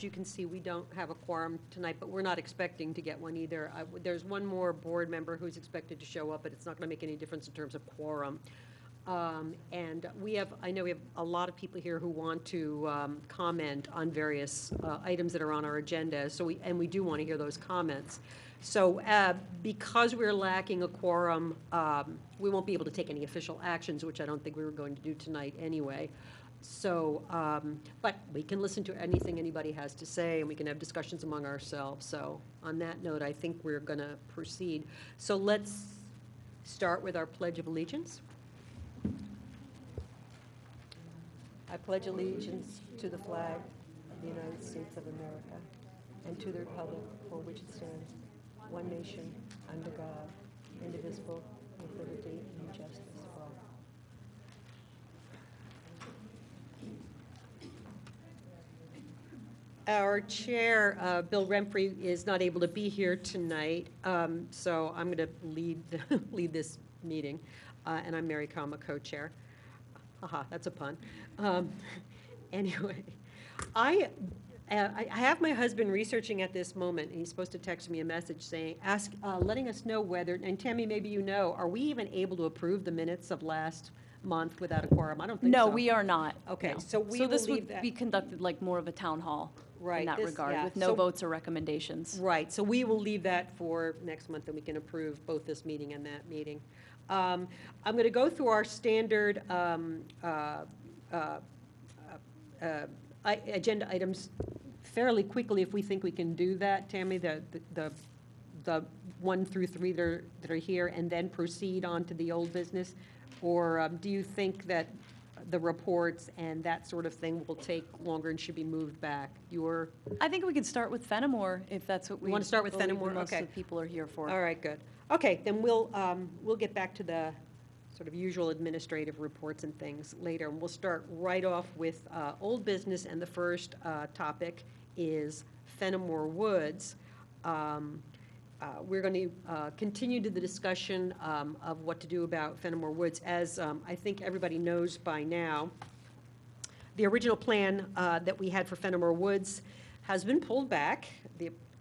you can see, we don't have a quorum tonight, but we're not expecting to get one either. There's one more board member who's expected to show up, but it's not going to make any difference in terms of quorum. And I know we have a lot of people here who want to comment on various items that are on our agenda, and we do want to hear those comments. So because we're lacking a quorum, we won't be able to take any official actions, which I don't think we were going to do tonight anyway. So, but we can listen to anything anybody has to say, and we can have discussions among ourselves. So on that note, I think we're going to proceed. So let's start with our Pledge of Allegiance. I pledge allegiance to the flag of the United States of America and to the republic for which it stands, one nation, under God, indivisible, with liberty and justice for all. Our chair, Bill Renfrey, is not able to be here tonight, so I'm going to lead this meeting, and I'm Mary Kama, co-chair. Haha, that's a pun. Anyway, I have my husband researching at this moment, and he's supposed to text me a message saying, letting us know whether, and Tammy, maybe you know, are we even able to approve the minutes of last month without a quorum? I don't think so. No, we are not. Okay, no. so we so will this leave would be conducted like more of a town hall in that regard, yeah. with no votes or recommendations. Right, so we will leave that for next month, and we can approve both this meeting and that meeting. I'm going to go through our standard agenda items fairly quickly if we think we can do that, Tammy, the 1 through 3 that are here, and then proceed on to the old business? Or do you think that the reports and that sort of thing will take longer and should be moved back? I think we could start with Fenemore, if that's what we want to start with Fenemore. Most okay. of the people are here for. All right, good. Okay, then we'll get back to the sort of usual administrative reports and things later. And we'll start right off with old business, and the first topic is Fenemore Woods. We're going to continue to the discussion of what to do about Fenemore Woods. As I think everybody knows by now, the original plan that we had for Fenemore Woods has been pulled back,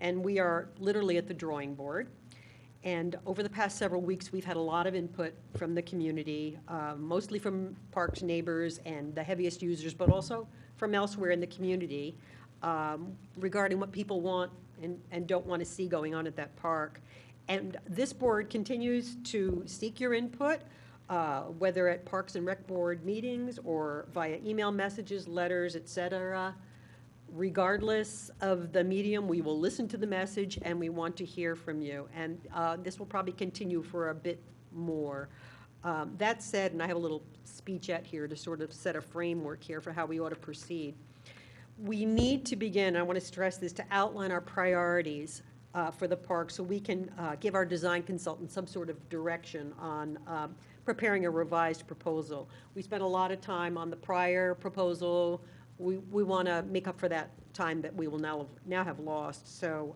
and we are literally at the drawing board. And over the past several weeks, we've had a lot of input from the community, mostly from parks neighbors and the heaviest users, but also from elsewhere in the community, regarding what people want and don't want to see going on at that park. And this board continues to seek your input, whether at Parks and Rec Board meetings or via email messages, letters, et cetera. Regardless of the medium, we will listen to the message, and we want to hear from you. And this will probably continue for a bit more. That said, and I have a little speechette here to sort of set a framework here for how we ought to proceed. We need to begin, I want to stress this, to outline our priorities for the park so we can give our design consultant some sort of direction on preparing a revised proposal. We spent a lot of time on the prior proposal. We want to make up for that time that we will now have lost. So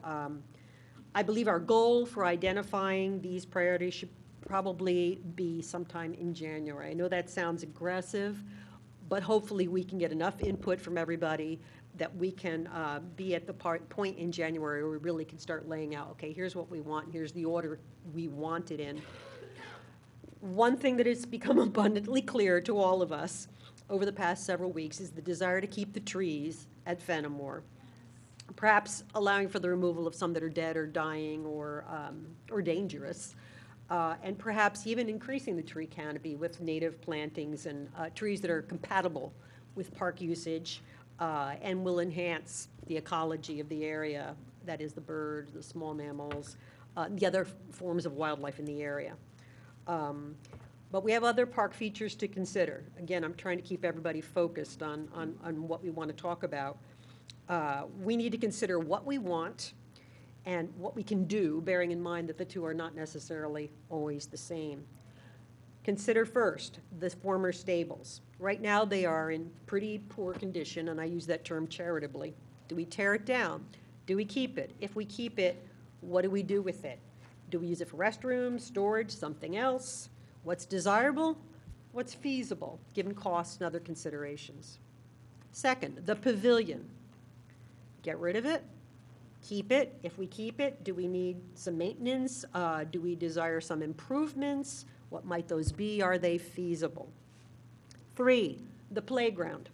I believe our goal for identifying these priorities should probably be sometime in January. I know that sounds aggressive, but hopefully we can get enough input from everybody that we can be at the point in January where we really can start laying out, okay, here's what we want, here's the order we want it in. One thing that has become abundantly clear to all of us over the past several weeks is the desire to keep the trees at Fenimore, perhaps allowing for the removal of some that are dead or dying or dangerous, and perhaps even increasing the tree canopy with native plantings and trees that are compatible with park usage and will enhance the ecology of the area, that is the birds, the small mammals, the other forms of wildlife in the area. But we have other park features to consider. Again, I'm trying to keep everybody focused on what we want to talk about. We need to consider what we want and what we can do, bearing in mind that the two are not necessarily always the same. Consider first the former stables. Right now they are in pretty poor condition, and I use that term charitably. Do we tear it down? Do we keep it? If we keep it, what do we do with it? Do we use it for restrooms, storage, something else? What's desirable? What's feasible, given costs and other considerations? Second, the pavilion. get rid of it, keep it? If we keep it, do we need some maintenance? Do we desire some improvements? What might those be? Are they feasible? 3, the playground.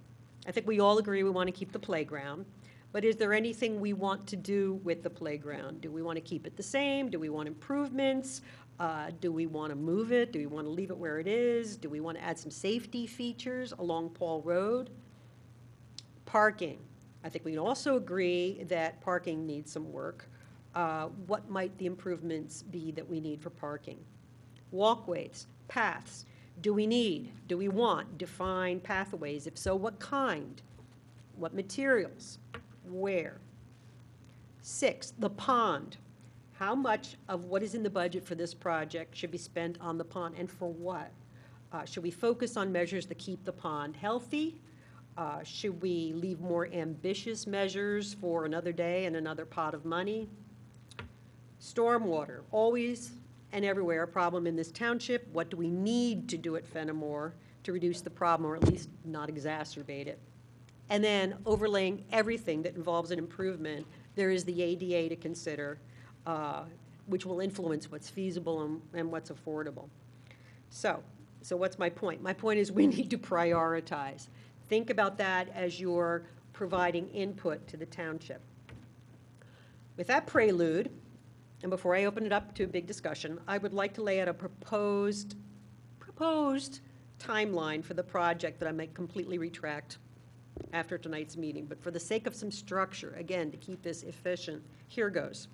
I think we all agree we want to keep the playground, but is there anything we want to do with the playground? Do we want to keep it the same? Do we want improvements? Do we want to move it? Do we want to leave it where it is? Do we want to add some safety features along Paul Road? Parking. I think we can also agree that parking needs some work. What might the improvements be that we need for parking? Walkways, paths. Do we want defined pathways? If so, what kind? What materials? Where? 6, the pond. How much of what is in the budget for this project should be spent on the pond, and for what? Should we focus on measures that keep the pond healthy? Should we leave more ambitious measures for another day and another pot of money? Stormwater, always and everywhere a problem in this township. What do we need to do at Fenimore to reduce the problem, or at least not exacerbate it? And then overlaying everything that involves an improvement, there is the ADA to consider, which will influence what's feasible and what's affordable. So what's my point? My point is we need to prioritize. Think about that as you're providing input to the township. With that prelude, and before I open it up to a big discussion, I would like to lay out a proposed timeline for the project that I might completely retract after tonight's meeting. But for the sake of some structure, again, to keep this efficient, here goes.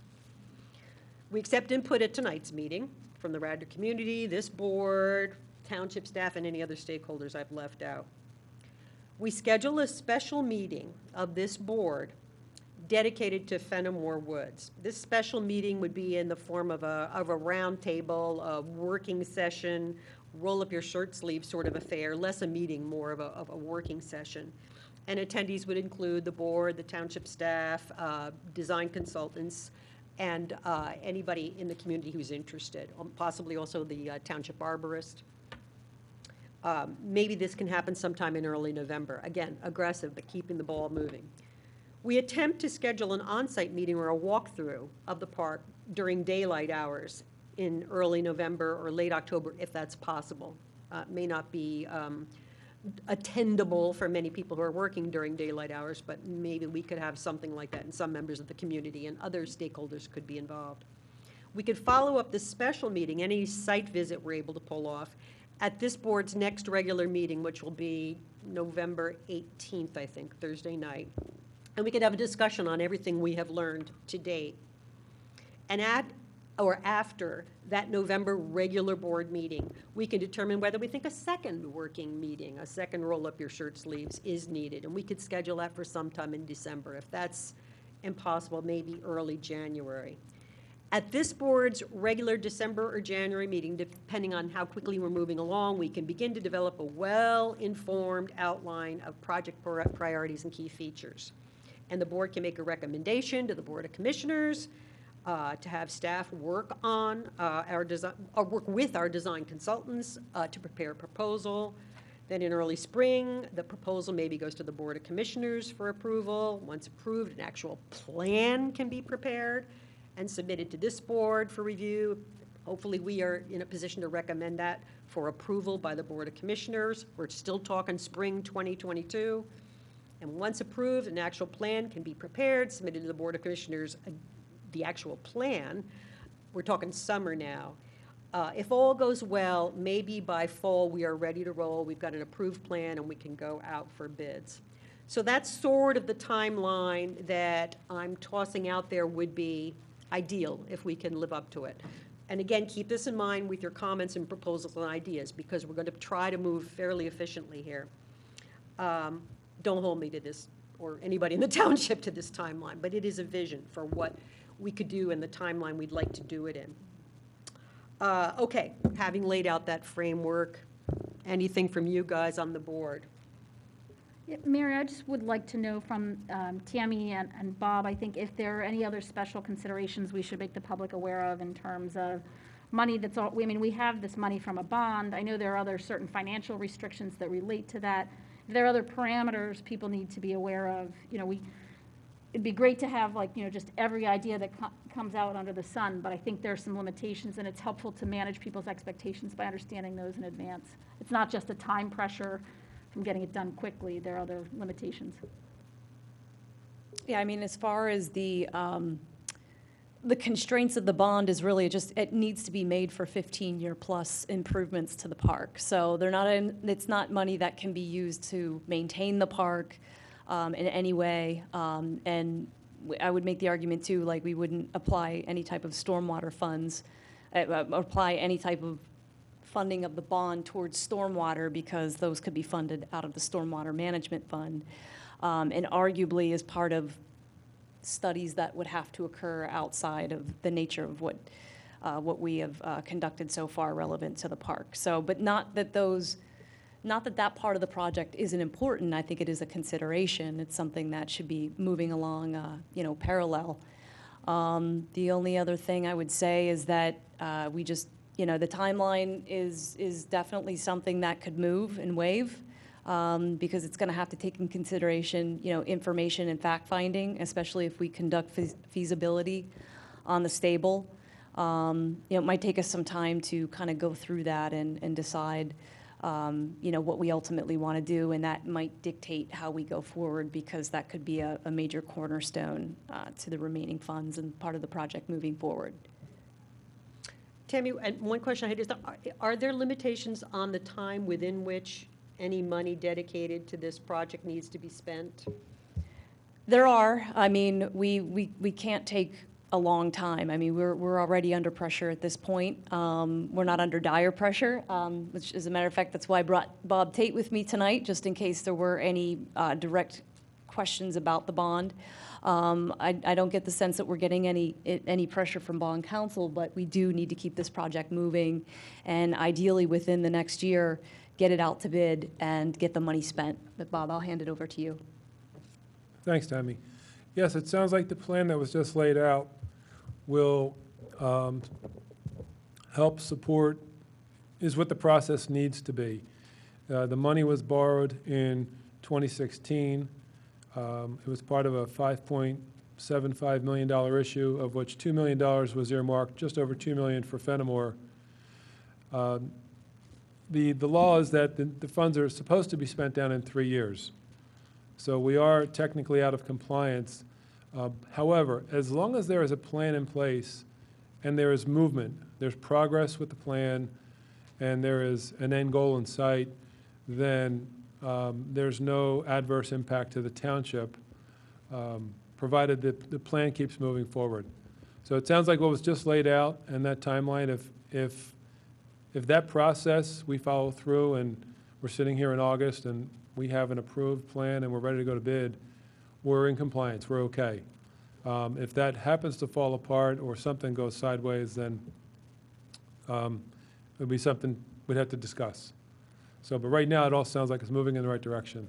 We accept input at tonight's meeting from the Radnor community, this board, township staff, and any other stakeholders I've left out. We schedule a special meeting of this board dedicated to Fenemore Woods. This special meeting would be in the form of a round table, a working session, roll up your shirt sleeve sort of affair, less a meeting, more of a working session. And attendees would include the board, the township staff, design consultants, and anybody in the community who's interested, possibly also the township arborist. Maybe this can happen sometime in early November. Again, aggressive, but keeping the ball moving. We attempt to schedule an on-site meeting or a walkthrough of the park during daylight hours in early November or late October, if that's possible. It may not be attendable for many people who are working during daylight hours, but maybe we could have something like that, and some members of the community and other stakeholders could be involved. We could follow up this special meeting, any site visit we're able to pull off, at this board's next regular meeting, which will be November 18th, I think, Thursday night. And we could have a discussion on everything we have learned to date. And at or after that November regular board meeting, we can determine whether we think a second working meeting, a second roll up your shirt sleeves is needed. And we could schedule that for sometime in December. If that's impossible, maybe early January. At this board's regular December or January meeting, depending on how quickly we're moving along, we can begin to develop a well-informed outline of project priorities and key features. And the board can make a recommendation to the Board of Commissioners to have staff work on our design, or work with our design consultants to prepare a proposal. Then in early spring, the proposal maybe goes to the Board of Commissioners for approval. Once approved, an actual plan can be prepared and submitted to this board for review. Hopefully we are in a position to recommend that for approval by the Board of Commissioners. We're still talking spring 2022. And once approved, an actual plan can be prepared, submitted to the Board of Commissioners, the actual plan. We're talking summer now. If all goes well, maybe by fall we are ready to roll. We've got an approved plan and we can go out for bids. So that's sort of the timeline that I'm tossing out there would be ideal if we can live up to it. And again, keep this in mind with your comments and proposals and ideas, because we're going to try to move fairly efficiently here. Don't hold me to this, or anybody in the township to this timeline, but it is a vision for what we could do and the timeline we'd like to do it in. Okay, having laid out that framework, anything from you guys on the board? Yeah, Mary, I just would like to know from Tammy and Bob, I think, if there are any other special considerations we should make the public aware of in terms of money that's all, I mean, we have this money from a bond. I know there are other certain financial restrictions that relate to that. If there are other parameters people need to be aware of, you know, it'd be great to have like, just every idea that comes out under the sun, but I think there's some limitations, and it's helpful to manage people's expectations by understanding those in advance. It's not just a time pressure from getting it done quickly, there are other limitations. Yeah, I mean, as far as the constraints of the bond is really just, it needs to be made for 15-year plus improvements to the park. So it's not money that can be used to maintain the park in any way. And I would make the argument too, like we wouldn't apply any type of stormwater funds, apply any type of funding of the bond towards stormwater, because those could be funded out of the stormwater management fund. And arguably as part of studies that would have to occur outside of the nature of what we have conducted so far relevant to the park. So, but not that that part of the project isn't important. I think it is a consideration. It's something that should be moving along, parallel. The only other thing I would say is that we just, the timeline is definitely something that could move and waive. Because it's going to have to take in consideration, information and fact-finding, especially if we conduct feasibility on the stable. It might take us some time to kind of go through that and decide, what we ultimately want to do, and that might dictate how we go forward, because that could be a major cornerstone to the remaining funds and part of the project moving forward. Tammy, and one question I had is, are there limitations on the time within which any money dedicated to this project needs to be spent? There are. I mean, we can't take a long time. I mean, we're already under pressure at this point. We're not under dire pressure, which, as a matter of fact, that's why I brought Bob Tate with me tonight, just in case there were any direct questions about the bond. I don't get the sense that we're getting any pressure from bond counsel, but we do need to keep this project moving, and ideally within the next year, get it out to bid and get the money spent. But Bob, I'll hand it over to you. Thanks, Tammy. Yes, it sounds like the plan that was just laid out will help support, is what the process needs to be. The money was borrowed in 2016. It was part of a $5.75 million issue, of which $2 million was earmarked, just over $2 million for Fenimore. The law is that the funds are supposed to be spent down in 3 years. So we are technically out of compliance. However, as long as there is a plan in place and there is movement, there's progress with the plan, and there is an end goal in sight, then there's no adverse impact to the township, provided that the plan keeps moving forward. So it sounds like what was just laid out and that timeline, if that process we follow through, and we're sitting here in August and we have an approved plan and we're ready to go to bid, we're in compliance, we're okay. If that happens to fall apart or something goes sideways, then it'll be something we'd have to discuss. So, but right now it all sounds like it's moving in the right direction.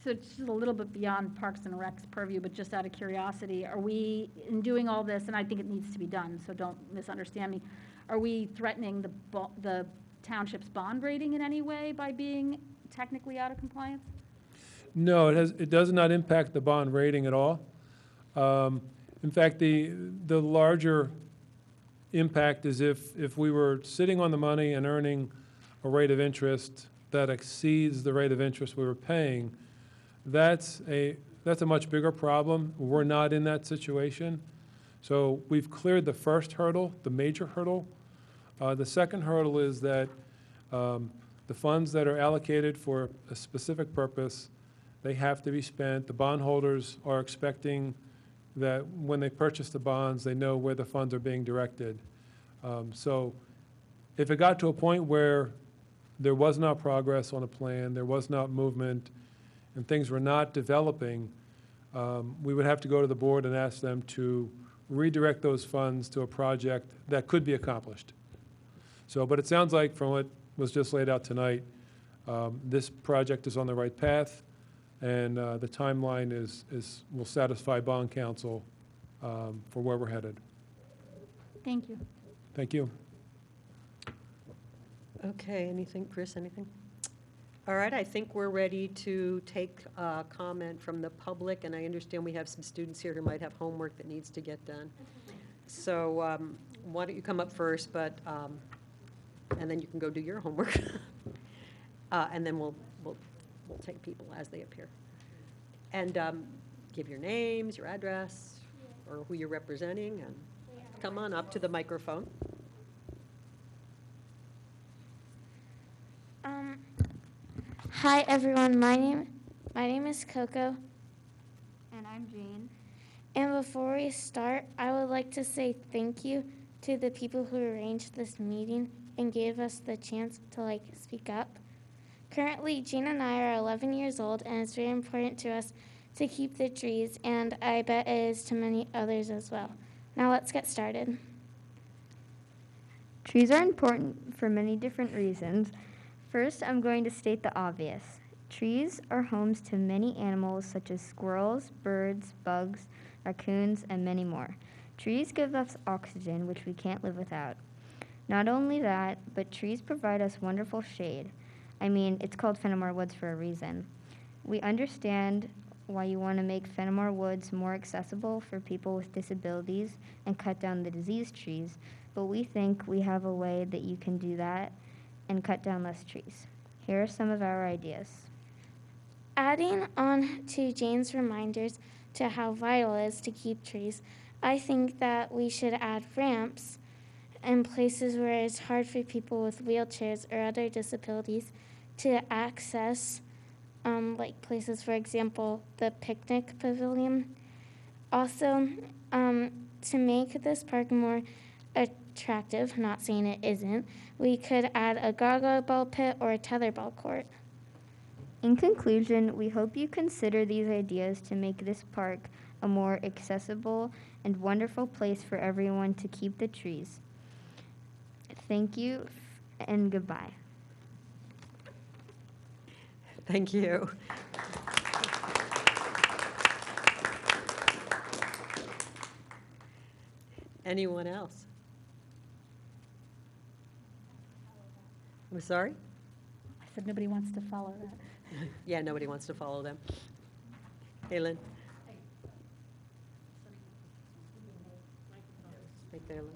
So it's just a little bit beyond Parks and Rec's purview, but just out of curiosity, are we, in doing all this, and I think it needs to be done, so don't misunderstand me, are we threatening the township's bond rating in any way by being technically out of compliance? No, it does not impact the bond rating at all. In fact, the larger impact is if we were sitting on the money and earning a rate of interest that exceeds the rate of interest we were paying, that's a much bigger problem. We're not in that situation. So we've cleared the first hurdle, the major hurdle. The second hurdle is that the funds that are allocated for a specific purpose, they have to be spent. The bondholders are expecting that when they purchase the bonds, they know where the funds are being directed. So if it got to a point where there was not progress on a plan, there was not movement, and things were not developing, we would have to go to the board and ask them to redirect those funds to a project that could be accomplished. So, but it sounds like from what was just laid out tonight, this project is on the right path, and the timeline will satisfy bond counsel for where we're headed. Thank you. Thank you. Okay, anything, Chris, anything? All right, I think we're ready to take comment from the public, and I understand we have some students here who might have homework that needs to get done. So why don't you come up first, and then you can go do your homework. And then we'll take people as they appear. And give your names, your address, or who you're representing, and come on up to the microphone. Hi everyone, my name is Coco. And I'm Jane. And before we start, I would like to say thank you to the people who arranged this meeting and gave us the chance to speak up. Currently, Jane and I are 11 years old, and it's very important to us to keep the trees, and I bet it is to many others as well. Now let's get started. Trees are important for many different reasons. First, I'm going to state the obvious. Trees are homes to many animals such as squirrels, birds, bugs, raccoons, and many more. Trees give us oxygen, which we can't live without. Not only that, but trees provide us wonderful shade. I mean, it's called Fenimore Woods for a reason. We understand why you want to make Fenemore Woods more accessible for people with disabilities and cut down the diseased trees, but we think we have a way that you can do that and cut down less trees. Here are some of our ideas. Adding on to Jane's reminders to how vital it is to keep trees, I think that we should add ramps in places where it's hard for people with wheelchairs or other disabilities to access, like places, for example, the picnic pavilion. Also, to make this park more attractive, not saying it isn't, we could add a gaga ball pit or a tetherball court. In conclusion, we hope you consider these ideas to make this park a more accessible and wonderful place for everyone to keep the trees. Thank you and goodbye. Thank you. Anyone else? I'm sorry? I said nobody wants to follow that. Yeah, nobody wants to follow them. Hey, Lynn. Right there, Lynn.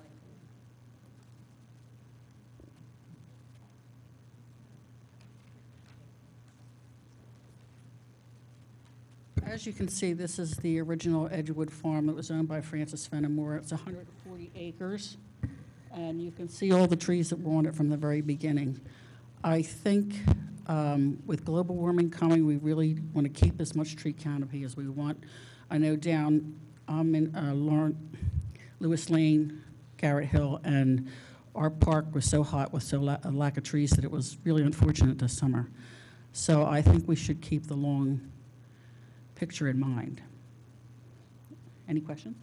As you can see, this is the original Edgewood Farm that was owned by Francis Fenimore. It's 140 acres, and you can see all the trees that were on it from the very beginning. I think with global warming coming, we really want to keep as much tree canopy as we want. I know down in Lewis Lane, Garrett Hill, and our park was so hot with a lack of trees that it was really unfortunate this summer. So I think we should keep the long picture in mind. Any questions?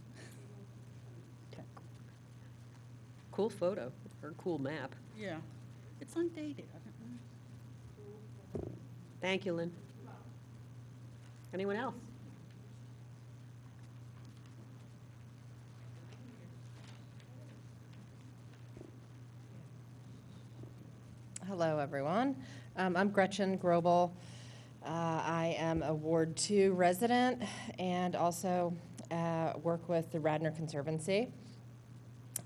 Okay. Cool photo, or cool map. Yeah, it's undated. I don't know. Thank you, Lynn. Anyone else? Hello, everyone. I'm Gretchen Grobel. I am a Ward 2 resident and also work with the Radnor Conservancy.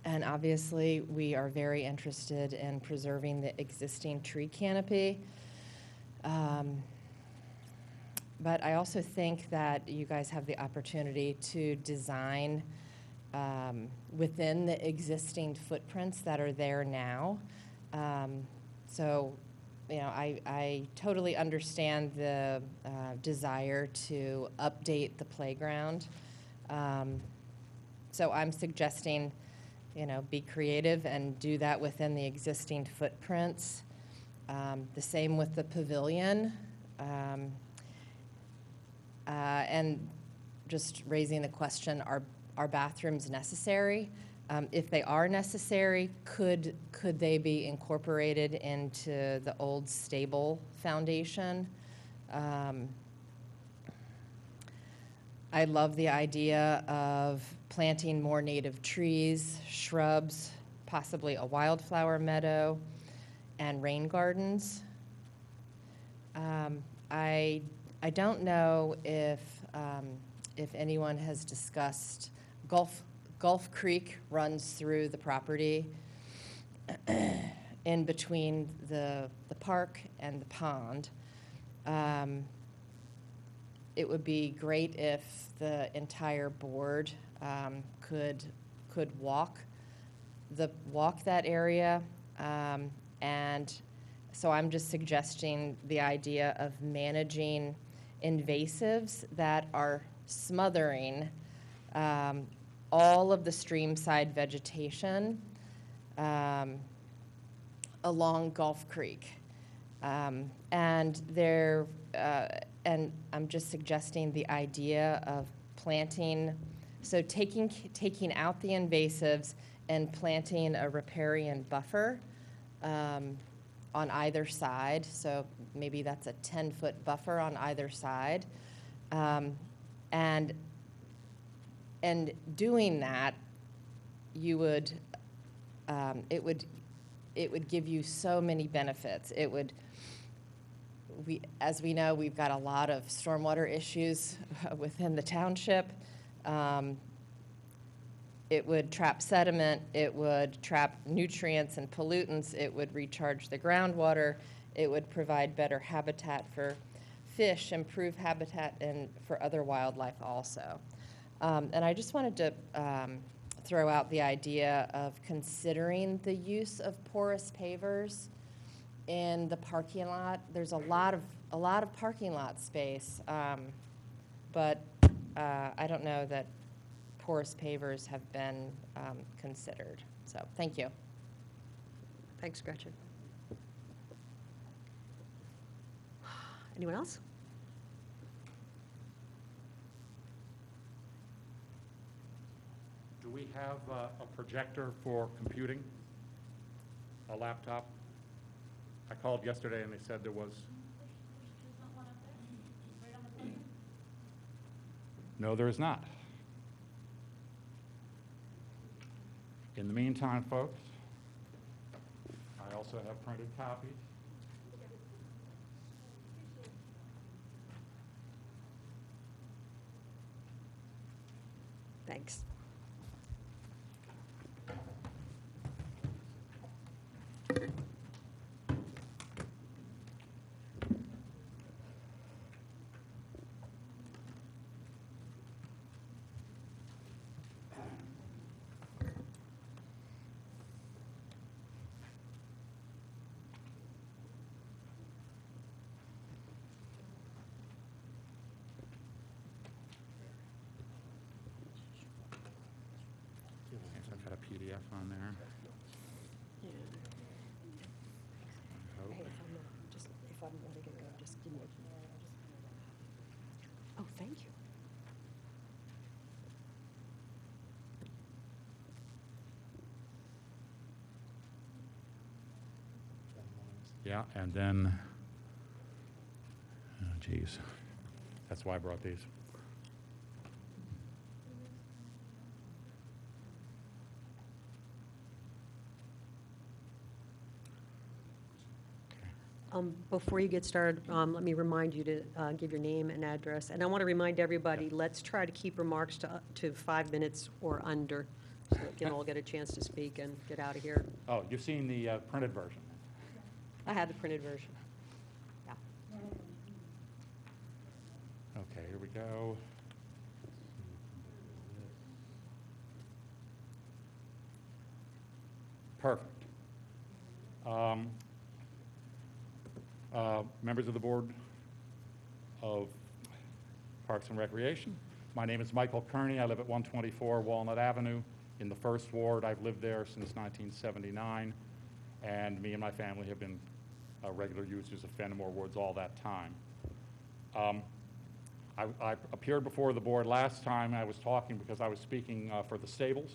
And obviously, we are very interested in preserving the existing tree canopy. But I also think that you guys have the opportunity to design within the existing footprints that are there now. So, you know, I totally understand the desire to update the playground. So I'm suggesting, you know, be creative and do that within the existing footprints. The same with the pavilion. And just raising the question, are bathrooms necessary? If they are necessary, could they be incorporated into the old stable foundation? I love the idea of planting more native trees, shrubs, possibly a wildflower meadow, and rain gardens. I don't know if anyone has discussed Gulf Creek runs through the property in between the park and the pond. It would be great if the entire board could walk that area, and so I'm just suggesting the idea of managing invasives that are smothering all of the streamside vegetation along Gulf Creek. And I'm just suggesting the idea of planting, so taking out the invasives and planting a riparian buffer on either side. So maybe that's a 10-foot buffer on either side. And doing that, you would, it would give you so many benefits. It would, as we know, we've got a lot of stormwater issues within the township. It would trap sediment, it would trap nutrients and pollutants, it would recharge the groundwater, it would provide better habitat for fish, improve habitat for other wildlife also. And I just wanted to throw out the idea of considering the use of porous pavers in the parking lot. There's a lot of parking lot space, but I don't know that porous pavers have been considered. So, thank you. Thanks, Gretchen. Anyone else? Do we have a projector for computing? A laptop? I called yesterday and they said there was. No, there is not. In the meantime, folks, I also have printed copies. Thanks. I've got a PDF on there. Yeah. I hope. Hey, if I'm letting it go, just give me. Oh, thank you. Yeah, and then, oh, geez, that's why I brought these. Before you get started, let me remind you to give your name and address. And I want to remind everybody, let's try to keep remarks to 5 minutes or under, so that we can all get a chance to speak and get out of here. Oh, you've seen the printed version. I had the printed version. Yeah. Okay, here we go. Perfect. Members of the Board of Parks and Recreation, my name is Michael Kearney. I live at 124 Walnut Avenue in the First Ward. I've lived there since 1979, and me and my family have been regular users of Fenemore Woods all that time. I appeared before the board last time. I was talking because I was speaking for the stables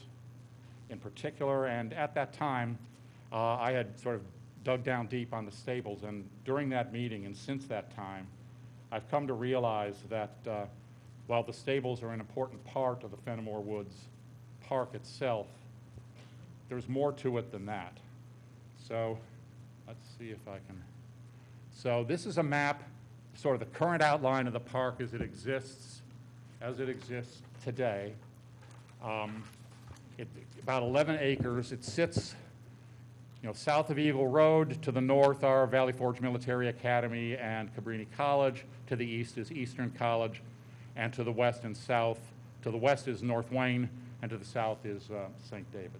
in particular, and at that time I had sort of dug down deep on the stables, and during that meeting and since that time I've come to realize that while the stables are an important part of the Fenemore Woods park itself, there's more to it than that. So let's see if I can. So this is a map sort of the current outline of the park as it exists today. About 11 acres. It sits, south of Eagle Road. To the north are Valley Forge Military Academy and Cabrini College. To the east is Eastern College, and to the west and south, to the west is North Wayne, and to the south is St. David's.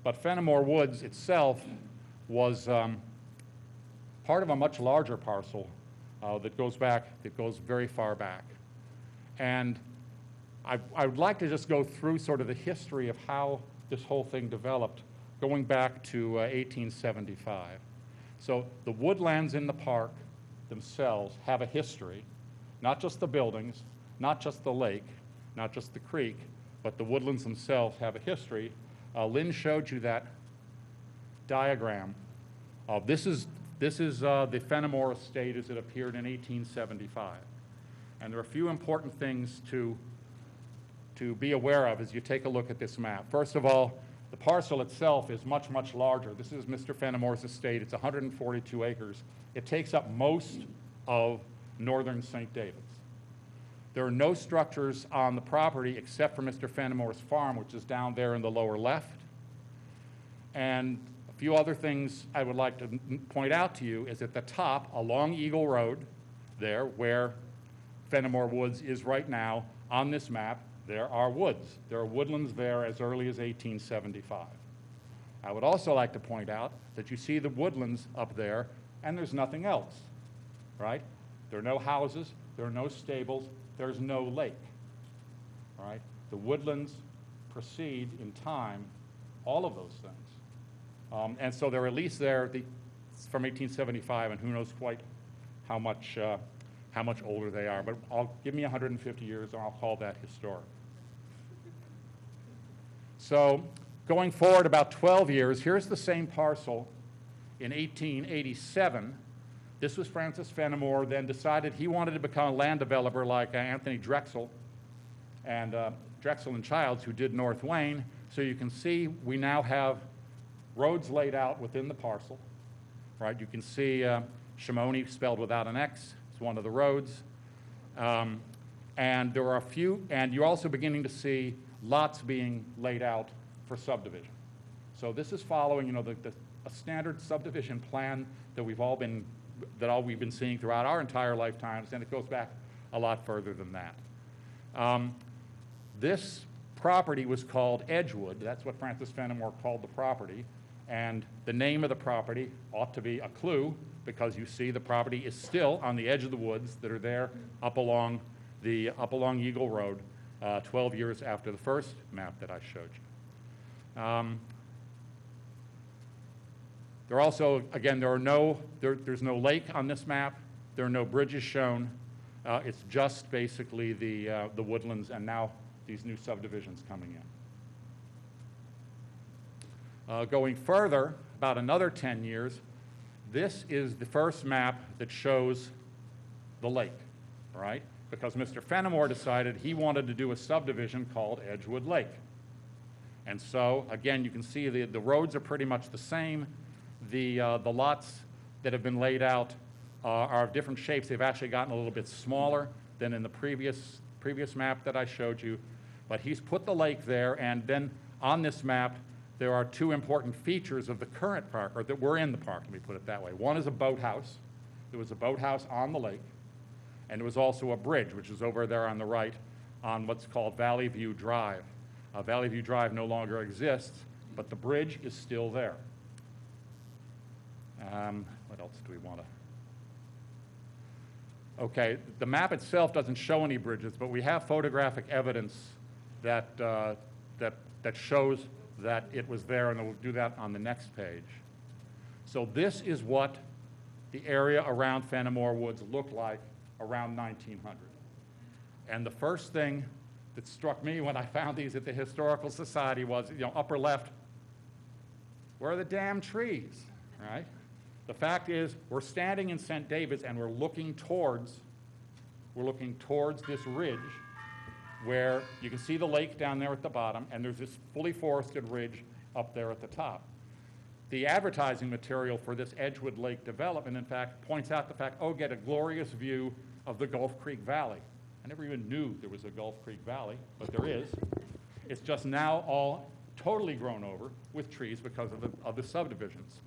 But Fenemore Woods itself was part of a much larger parcel that goes very far back. And I would like to just go through sort of the history of how this whole thing developed, going back to 1875. So the woodlands in the park themselves have a history, not just the buildings, not just the lake, not just the creek, but the woodlands themselves have a history. Lynn showed you that diagram. This is the Fenimore estate as it appeared in 1875. And there are a few important things to be aware of as you take a look at this map. First of all, the parcel itself is much, much larger. This is Mr. Fenimore's estate. It's 142 acres. It takes up most of northern St. David's. There are no structures on the property except for Mr. Fenimore's farm, which is down there in the lower left. And a few other things I would like to point out to you is at the top, along Eagle Road, there where Fenimore Woods is right now on this map, there are woods. There are woodlands there as early as 1875. I would also like to point out that you see the woodlands up there, and there's nothing else, right? There are no houses, there are no stables, there's no lake, right? The woodlands precede in time all of those things. And so they're at least there from 1875, and who knows quite how much older they are. But give me 150 years, and I'll call that historic. So going forward about 12 years, here's the same parcel in 1887. This was Francis Fenimore, then decided he wanted to become a land developer like Anthony Drexel and Childs, who did North Wayne. So you can see we now have roads laid out within the parcel, right? You can see Shimoni spelled without an X. It's one of the roads. And there are a few, and you're also beginning to see lots being laid out for subdivision. So this is following, a standard subdivision plan that we've been seeing throughout our entire lifetimes, and it goes back a lot further than that. This property was called Edgewood. That's what Francis Fenimore called the property. And the name of the property ought to be a clue, because you see the property is still on the edge of the woods that are there up along Eagle Road, 12 years after the first map that I showed you. There also, again, there's no lake on this map. There are no bridges shown. It's just basically the woodlands, and now these new subdivisions coming in. Going further, about another 10 years, this is the first map that shows the lake, right? Because Mr. Fenimore decided he wanted to do a subdivision called Edgewood Lake. And so, again, you can see the roads are pretty much the same. The lots that have been laid out are of different shapes. They've actually gotten a little bit smaller than in the previous map that I showed you. But he's put the lake there, and then on this map, there are two important features of the current park, or that were in the park, let me put it that way. One is a boathouse. There was a boathouse on the lake, and there was also a bridge, which is over there on the right on what's called Valley View Drive. Valley View Drive no longer exists, but the bridge is still there. What else do we want to? Okay, the map itself doesn't show any bridges, but we have photographic evidence that shows that it was there, and we'll do that on the next page. So this is what the area around Fenimore Woods looked like around 1900. And the first thing that struck me when I found these at the Historical Society was, upper left, where are the damn trees, right? The fact is, we're standing in St. David's, and we're looking towards this ridge where you can see the lake down there at the bottom, and there's this fully forested ridge up there at the top. The advertising material for this Edgewood Lake development, in fact, points out the fact, oh, get a glorious view of the Gulf Creek Valley. I never even knew there was a Gulf Creek Valley, but there is. It's just now all totally grown over with trees because of the subdivisions.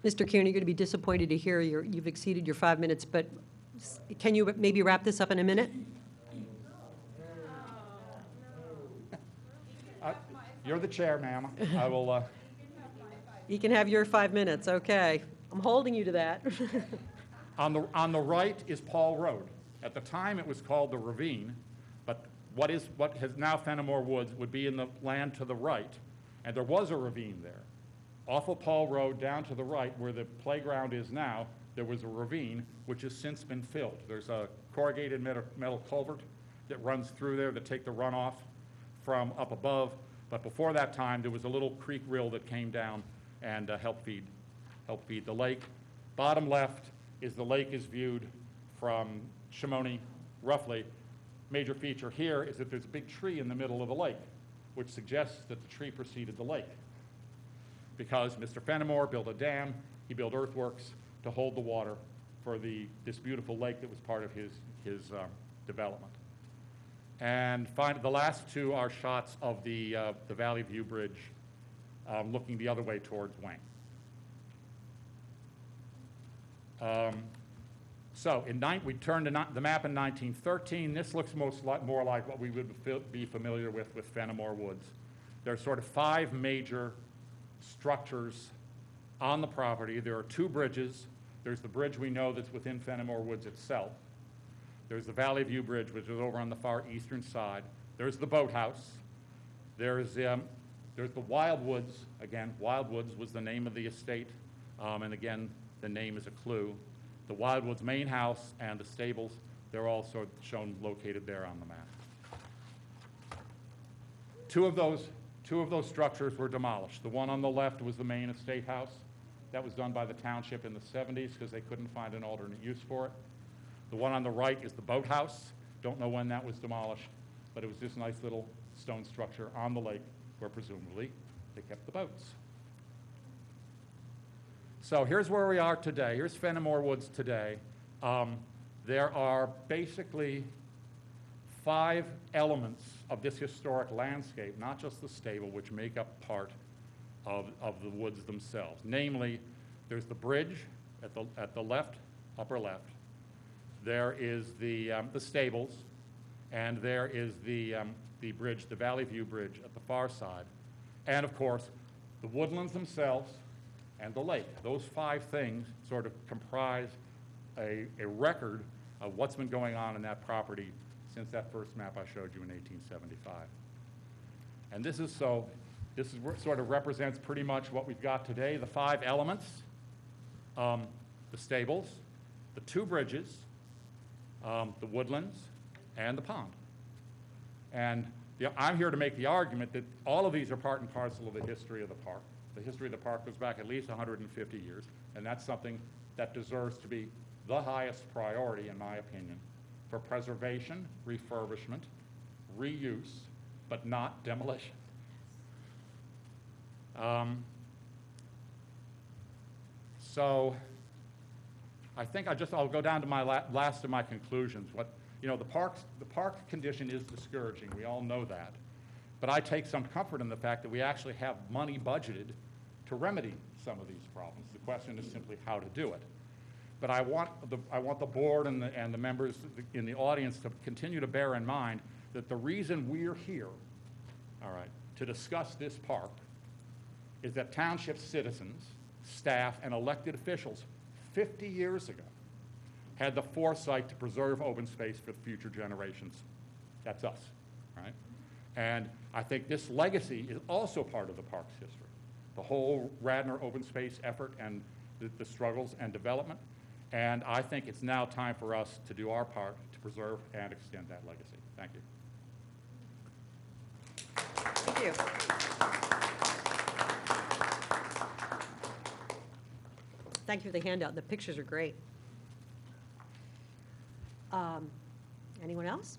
Mr. Kearney, you're going to be disappointed to hear you've exceeded your 5 minutes, but can you maybe wrap this up in a minute? You're the chair, ma'am. I will. You can have your 5 minutes, okay. I'm holding you to that. On the right is Paul Road. At the time, it was called the Ravine, but what has now Fenemore Woods would be in the land to the right, and there was a ravine there. Off of Paul Road down to the right, where the playground is now, there was a ravine which has since been filled. There's a corrugated metal culvert that runs through there to take the runoff from up above, but before that time, there was a little creek rill that came down and helped feed the lake. Bottom left is the lake is viewed from Chamonix, roughly. Major feature here is that there's a big tree in the middle of the lake, which suggests that the tree preceded the lake. Because Mr. Fenimore built a dam, he built earthworks to hold the water for this beautiful lake that was part of his development. And finally, the last two are shots of the Valley View Bridge looking the other way towards Wayne. So we turned to the map in 1913. This looks more like what we would be familiar with Fenimore Woods. There are sort of 5 major structures on the property. There are 2 bridges. There's the bridge we know that's within Fenemore Woods itself. There's the Valley View Bridge, which is over on the far eastern side. There's the boathouse. There's the Wild Woods. Again, Wild Woods was the name of the estate, and again, the name is a clue. The Wild Woods main house and the stables, they're all sort of shown located there on the map. Two of those structures were demolished. The one on the left was the main estate house. That was done by the township in the 70s because they couldn't find an alternate use for it. The one on the right is the boathouse. Don't know when that was demolished, but it was this nice little stone structure on the lake where presumably they kept the boats. So here's where we are today. Here's Fenemore Woods today. There are basically 5 elements of this historic landscape, not just the stable, which make up part of the woods themselves. Namely, there's the bridge at the left, upper left. There is the stables, and there is the bridge, the Valley View Bridge at the far side. And of course, the woodlands themselves and the lake. Those 5 things sort of comprise a record of what's been going on in that property since that first map I showed you in 1875. And this sort of represents pretty much what we've got today, the 5 elements, the stables, the 2 bridges, the woodlands, and the pond. And I'm here to make the argument that all of these are part and parcel of the history of the park. The history of the park goes back at least 150 years, and that's something that deserves to be the highest priority, in my opinion, for preservation, refurbishment, reuse, but not demolition. So I think I'll go down to my last of my conclusions. The park condition is discouraging. We all know that. But I take some comfort in the fact that we actually have money budgeted to remedy some of these problems. The question is simply how to do it. But I want the board and the members in the audience to continue to bear in mind that the reason we're here, all right, to discuss this park is that township citizens, staff, and elected officials 50 years ago had the foresight to preserve open space for future generations. That's us, right? And I think this legacy is also part of the park's history. The whole Radnor open space effort and the struggles and development. And I think it's now time for us to do our part to preserve and extend that legacy. Thank you. Thank you. Thank you for the handout. The pictures are great. Anyone else?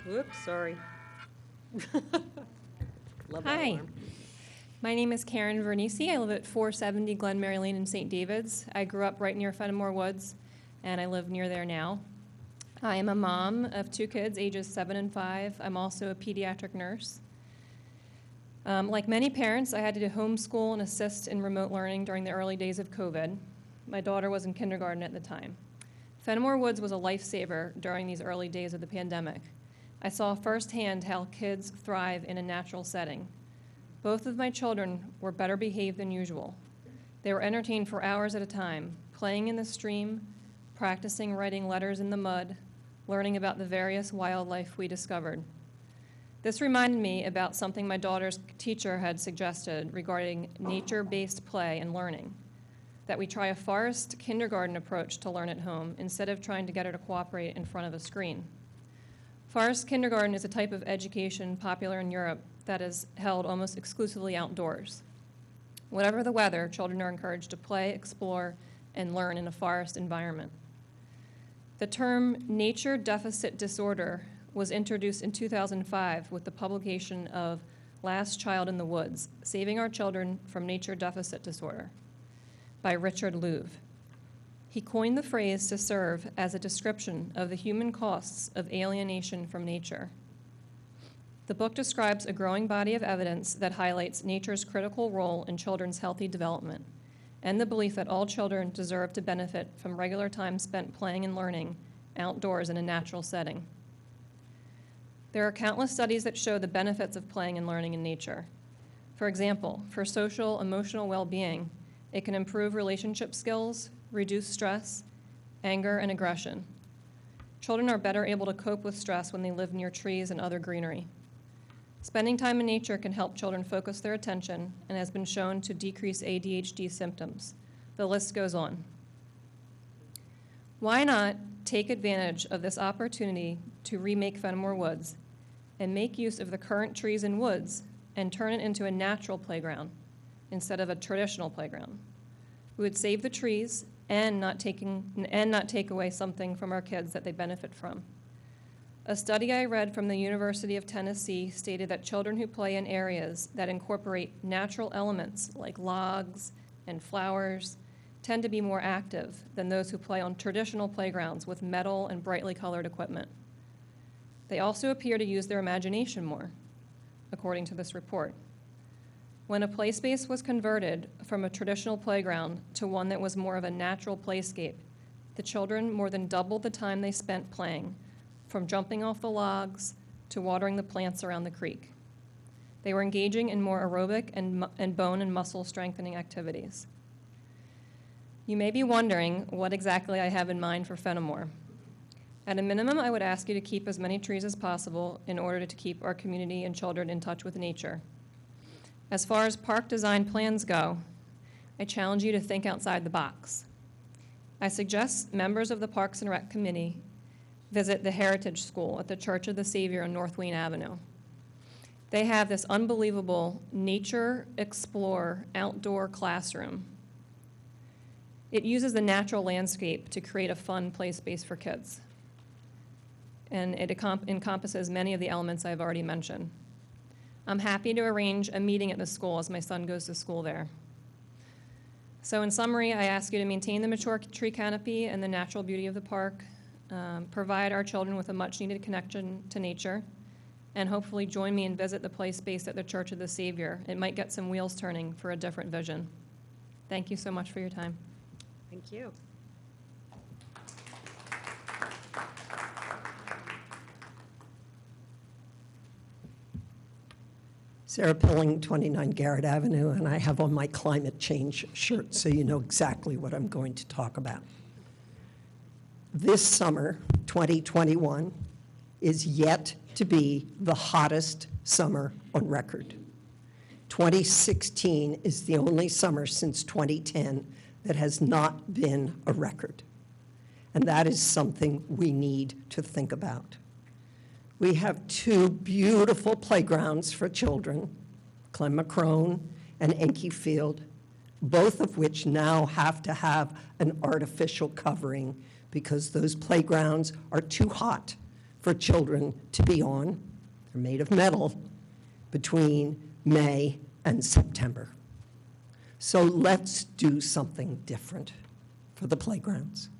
Whoops, sorry. Love that Hi. alarm. My name is Karen Vernisi. I live at 470 Glen Mary Lane in St. David's. I grew up right near Fenemore Woods, and I live near there now. I am a mom of 2 kids, ages 7 and 5. I'm also a pediatric nurse. Like many parents, I had to homeschool and assist in remote learning during the early days of COVID. My daughter was in kindergarten at the time. Fenemore Woods was a lifesaver during these early days of the pandemic. I saw firsthand how kids thrive in a natural setting. Both of my children were better behaved than usual. They were entertained for hours at a time, playing in the stream, practicing writing letters in the mud, learning about the various wildlife we discovered. This reminded me about something my daughter's teacher had suggested regarding nature-based play and learning, that we try a forest kindergarten approach to learn at home instead of trying to get her to cooperate in front of a screen. Forest kindergarten is a type of education popular in Europe that is held almost exclusively outdoors. Whatever the weather, children are encouraged to play, explore, and learn in a forest environment. The term nature deficit disorder was introduced in 2005 with the publication of Last Child in the Woods, Saving Our Children from Nature Deficit Disorder by Richard Louv. He coined the phrase to serve as a description of the human costs of alienation from nature. The book describes a growing body of evidence that highlights nature's critical role in children's healthy development and the belief that all children deserve to benefit from regular time spent playing and learning outdoors in a natural setting. There are countless studies that show the benefits of playing and learning in nature. For example, for social, emotional well-being, it can improve relationship skills, reduce stress, anger, and aggression. Children are better able to cope with stress when they live near trees and other greenery. Spending time in nature can help children focus their attention and has been shown to decrease ADHD symptoms. The list goes on. Why not take advantage of this opportunity to remake Fenemore Woods and make use of the current trees and woods and turn it into a natural playground instead of a traditional playground? We would save the trees and not take away something from our kids that they benefit from. A study I read from the University of Tennessee stated that children who play in areas that incorporate natural elements like logs and flowers tend to be more active than those who play on traditional playgrounds with metal and brightly colored equipment. They also appear to use their imagination more, according to this report. When a play space was converted from a traditional playground to one that was more of a natural playscape, the children more than doubled the time they spent playing, from jumping off the logs to watering the plants around the creek. They were engaging in more aerobic and bone and muscle strengthening activities. You may be wondering what exactly I have in mind for Fenemore. At a minimum, I would ask you to keep as many trees as possible in order to keep our community and children in touch with nature. As far as park design plans go, I challenge you to think outside the box. I suggest members of the Parks and Rec Committee visit the Heritage School at the Church of the Savior on North Wayne Avenue. They have this unbelievable Nature Explore outdoor classroom. It uses the natural landscape to create a fun play space for kids. And it encompasses many of the elements I've already mentioned. I'm happy to arrange a meeting at the school as my son goes to school there. So in summary, I ask you to maintain the mature tree canopy and the natural beauty of the park, provide our children with a much-needed connection to nature, and hopefully join me and visit the play space at the Church of the Savior. It might get some wheels turning for a different vision. Thank you so much for your time. Thank you. Sarah Pilling, 29 Garrett Avenue, and I have on my climate change shirt, so you know exactly what I'm going to talk about. This summer, 2021, is yet to be the hottest summer on record. 2016 is the only summer since 2010 that has not been a record. And that is something we need to think about. We have two beautiful playgrounds for children, Clemmacrone and Enke Field, both of which now have to have an artificial covering because those playgrounds are too hot for children to be on. They're made of metal between May and September. So let's do something different for the playgrounds.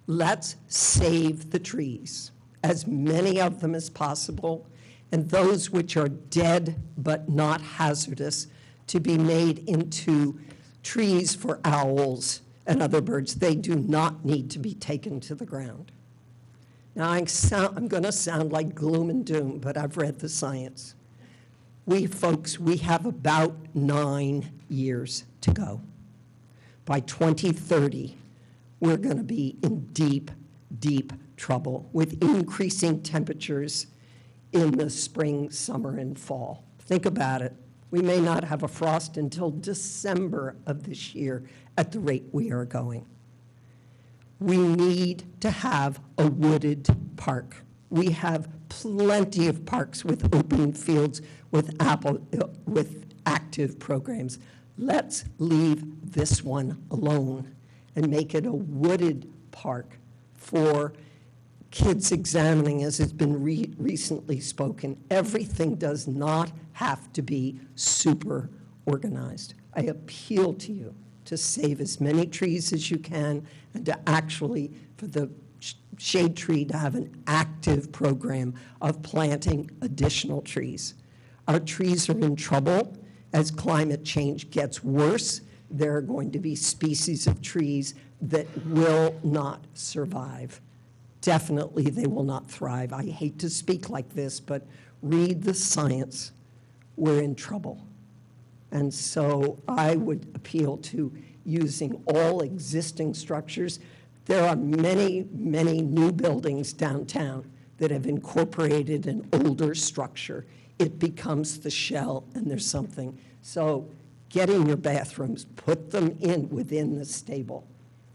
Let's save the trees, as many of them as possible, and those which are dead but not hazardous to be made into trees for owls and other birds. They do not need to be taken to the ground. Now, I'm going to sound like gloom and doom, but I've read the science. We have about 9 years to go. By 2030, we're going to be in deep, deep trouble with increasing temperatures in the spring, summer, and fall. Think about it. We may not have a frost until December of this year at the rate we are going. We need to have a wooded park. We have plenty of parks with open fields with active programs. Let's leave this one alone and make it a wooded park for kids examining, as has been recently spoken. Everything does not have to be super organized. I appeal to you to save as many trees as you can and to actually, for the shade tree, to have an active program of planting additional trees. Our trees are in trouble. As climate change gets worse, there are going to be species of trees that will not survive. Definitely, they will not thrive. I hate to speak like this, but read the science. We're in trouble. And so I would appeal to using all existing structures. There are many, many new buildings downtown that have incorporated an older structure. It becomes the shell, and there's something. So get in your bathrooms, put them in within the stable.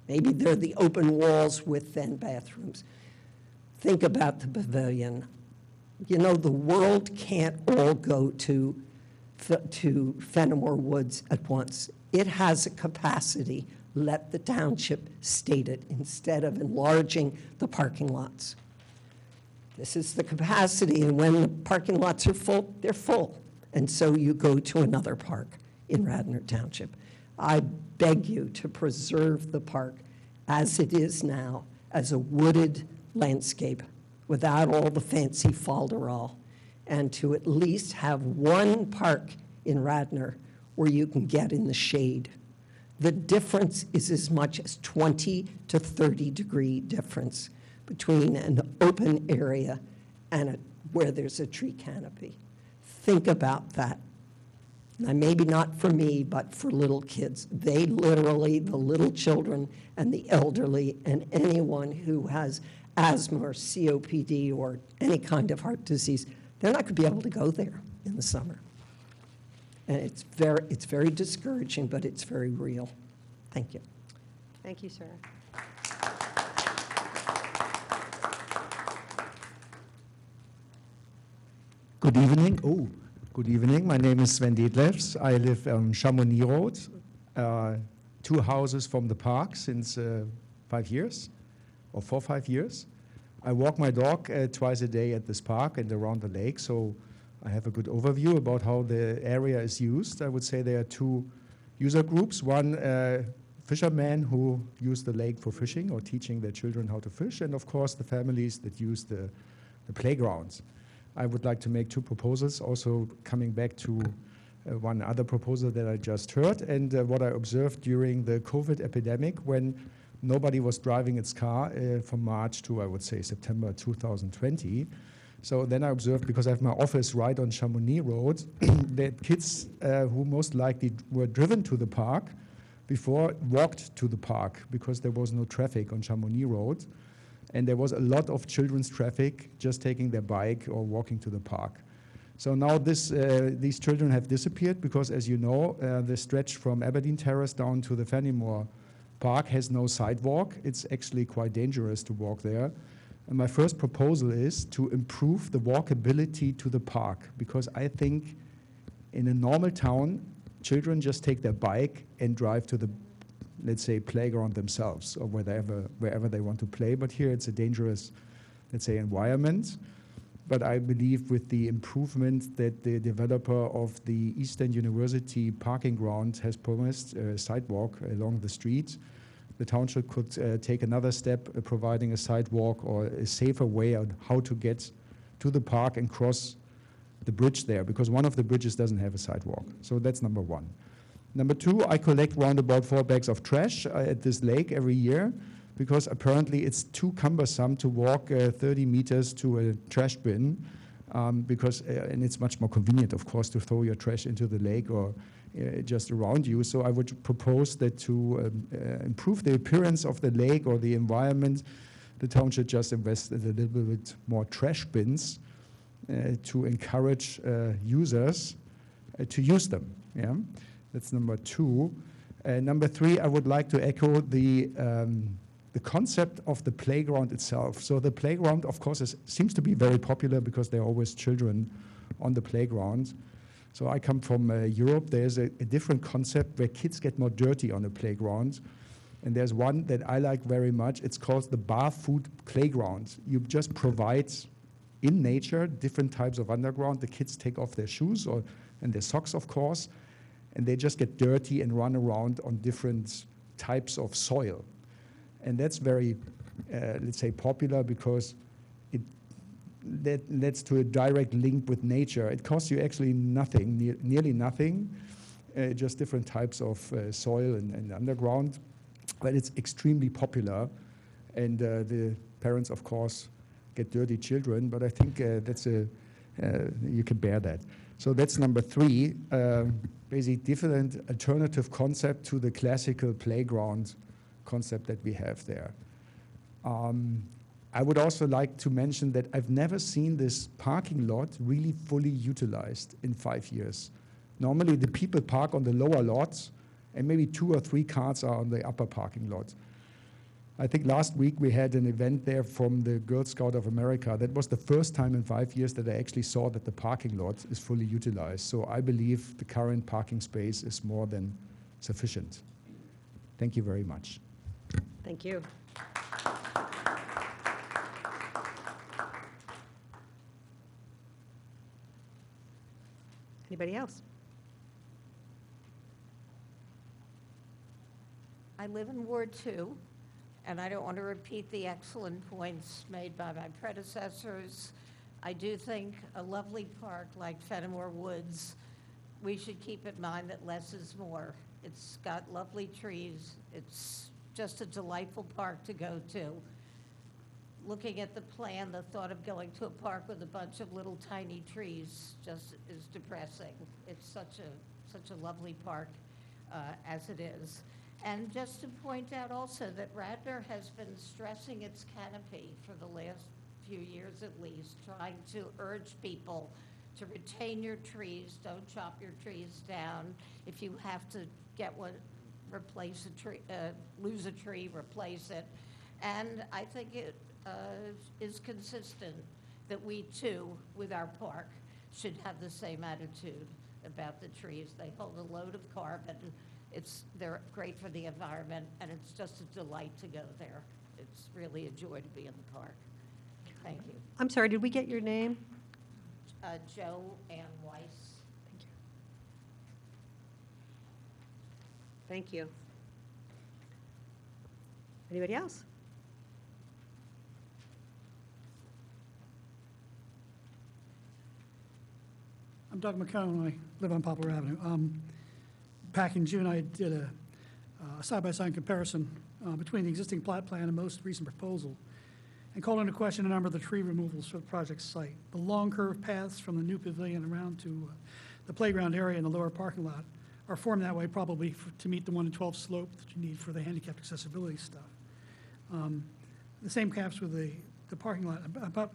Maybe they're the open walls with then bathrooms. Think about the pavilion. You know, the world can't all go to Fenimore Woods at once. It has a capacity. Let the township state it instead of enlarging the parking lots. This is the capacity, and when the parking lots are full, they're full. And so you go to another park in Radnor Township. I beg you to preserve the park as it is now, as a wooded landscape without all the fancy falderall, and to at least have one park in Radnor where you can get in the shade. The difference is as much as 20 to 30 degree difference between an open area and where there's a tree canopy. Think about that. Now, maybe not for me, but for little kids. They literally, the little children and the elderly and anyone who has asthma or COPD or any kind of heart disease, they're not going to be able to go there in the summer. And it's very discouraging, but it's very real. Thank you. Thank you, Sarah. Good evening. Good evening. My name is Sven Detlefs. I live on Chamonix Road, 2 houses from the park since 5 years, or 4 or 5 years. I walk my dog twice a day at this park and around the lake, so I have a good overview about how the area is used. I would say there are 2 user groups. One, fishermen who use the lake for fishing or teaching their children how to fish, and of course the families that use the playgrounds. I would like to make 2 proposals, also coming back to one other proposal that I just heard, and what I observed during the COVID epidemic when nobody was driving its car from March to, I would say, September 2020. So then I observed, because I have my office right on Chamonix Road, that kids who most likely were driven to the park before walked to the park because there was no traffic on Chamonix Road. And there was a lot of children's traffic just taking their bike or walking to the park. So now these children have disappeared because, as you know, the stretch from Aberdeen Terrace down to the Fenimore Park has no sidewalk. It's actually quite dangerous to walk there. And my first proposal is to improve the walkability to the park, because I think in a normal town, children just take their bike and drive to the, let's say, playground themselves or wherever they want to play. But here it's a dangerous, let's say, environment. but I believe with the improvements that the developer of the Eastern University parking ground has promised, a sidewalk along the street, the township could take another step, providing a sidewalk or a safer way on how to get to the park and cross the bridge there, because one of the bridges doesn't have a sidewalk. So that's number one. Number two, I collect round about 4 bags of trash at this lake every year, because apparently it's too cumbersome to walk 30 meters to a trash bin, and it's much more convenient, of course, to throw your trash into the lake or just around you. So I would propose that to improve the appearance of the lake or the environment, the town should just invest in a little bit more trash bins to encourage users to use them. Yeah, that's number two. Number three, I would like to echo the concept of the playground itself. So the playground, of course, seems to be very popular because there are always children on the playground. So I come from Europe. There's a different concept where kids get more dirty on the playground. And there's one that I like very much. It's called the barfoot playground. You just provide in nature different types of underground. The kids take off their shoes and their socks, of course, and they just get dirty and run around on different types of soil. And that's very, let's say, popular because that leads to a direct link with nature. It costs you actually nothing, nearly nothing, just different types of soil and underground. But it's extremely popular. And the parents, of course, get dirty children. But I think you can bear that. So that's number three, basically different alternative concept to the classical playground concept that we have there. I would also like to mention that I've never seen this parking lot really fully utilized in 5 years. Normally the people park on the lower lots and maybe 2 or 3 cars are on the upper parking lot. I think last week we had an event there from the Girl Scout of America. That was the first time in 5 years that I actually saw that the parking lot is fully utilized. So I believe the current parking space is more than sufficient. Thank you very much. Thank you. Anybody else? I live in Ward 2, and I don't want to repeat the excellent points made by my predecessors. I do think a lovely park like Fenimore Woods, we should keep in mind that less is more. It's got lovely trees. It's just a delightful park to go to. Looking at the plan, the thought of going to a park with a bunch of little tiny trees just is depressing. It's such a lovely park as it is. And just to point out also that Radnor has been stressing its canopy for the last few years at least, trying to urge people to retain your trees, don't chop your trees down. If you have to get one, replace a tree, lose a tree, replace it. And I think it is consistent that we too, with our park, should have the same attitude about the trees. They hold a load of carbon. They're great for the environment, and it's just a delight to go there. It's really a joy to be in the park. Thank you. I'm sorry, did we get your name? Joe Ann Weiss. Thank you. Thank you. Anybody else? I'm Doug Mcconnell, and I live on Poplar Avenue. Back in June, I did a side-by-side comparison between the existing plot plan and most recent proposal, and called into question a number of the tree removals for the project site. The long curved paths from the new pavilion around to the playground area in the lower parking lot are formed that way probably to meet the 1 in 12 slope that you need for the handicapped accessibility stuff. The same caps with the parking lot, but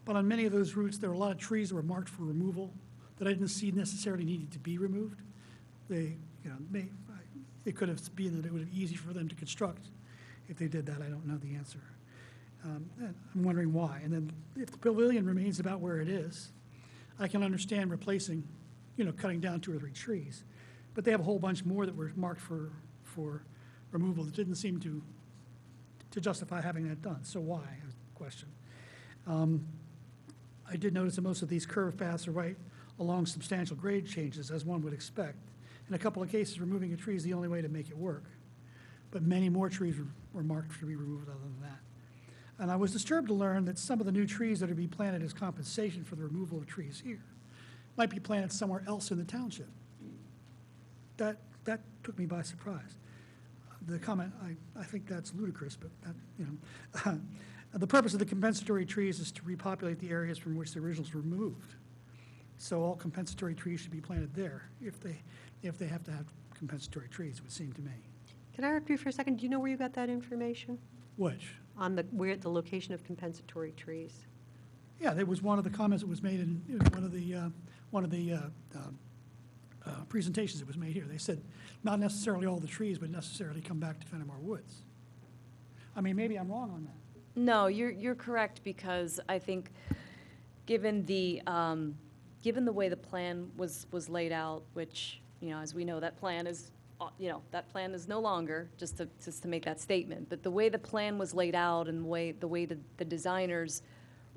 on many of those routes, there were a lot of trees that were marked for removal that I didn't see necessarily needed to be removed. It could have been that it would be easy for them to construct. If they did that, I don't know the answer. And I'm wondering why. And then if the pavilion remains about where it is, I can understand replacing, cutting down 2 or 3 trees. But they have a whole bunch more that were marked for removal that didn't seem to justify having that done. So why? Question. I did notice that most of these curved paths are right along substantial grade changes, as one would expect. In a couple of cases, removing a tree is the only way to make it work. But many more trees were marked to be removed other than that. And I was disturbed to learn that some of the new trees that are being planted as compensation for the removal of trees here might be planted somewhere else in the township. That took me by surprise. The comment, I think that's ludicrous, but that, you know. The purpose of the compensatory trees is to repopulate the areas from which the originals were removed. So all compensatory trees should be planted there if they have to have compensatory trees, it would seem to me. Can I interrupt you for a second? Do you know where you got that information? Which? On the location of compensatory trees? Yeah, that was one of the comments that was made in one of the presentations that was made here. They said not necessarily all the trees, but necessarily come back to Fenimore Woods. I mean, maybe I'm wrong on that. No, you're correct, because I think given the way the plan was laid out, which, you know, as we know, that plan is no longer, just to make that statement, but the way the plan was laid out and the way the designers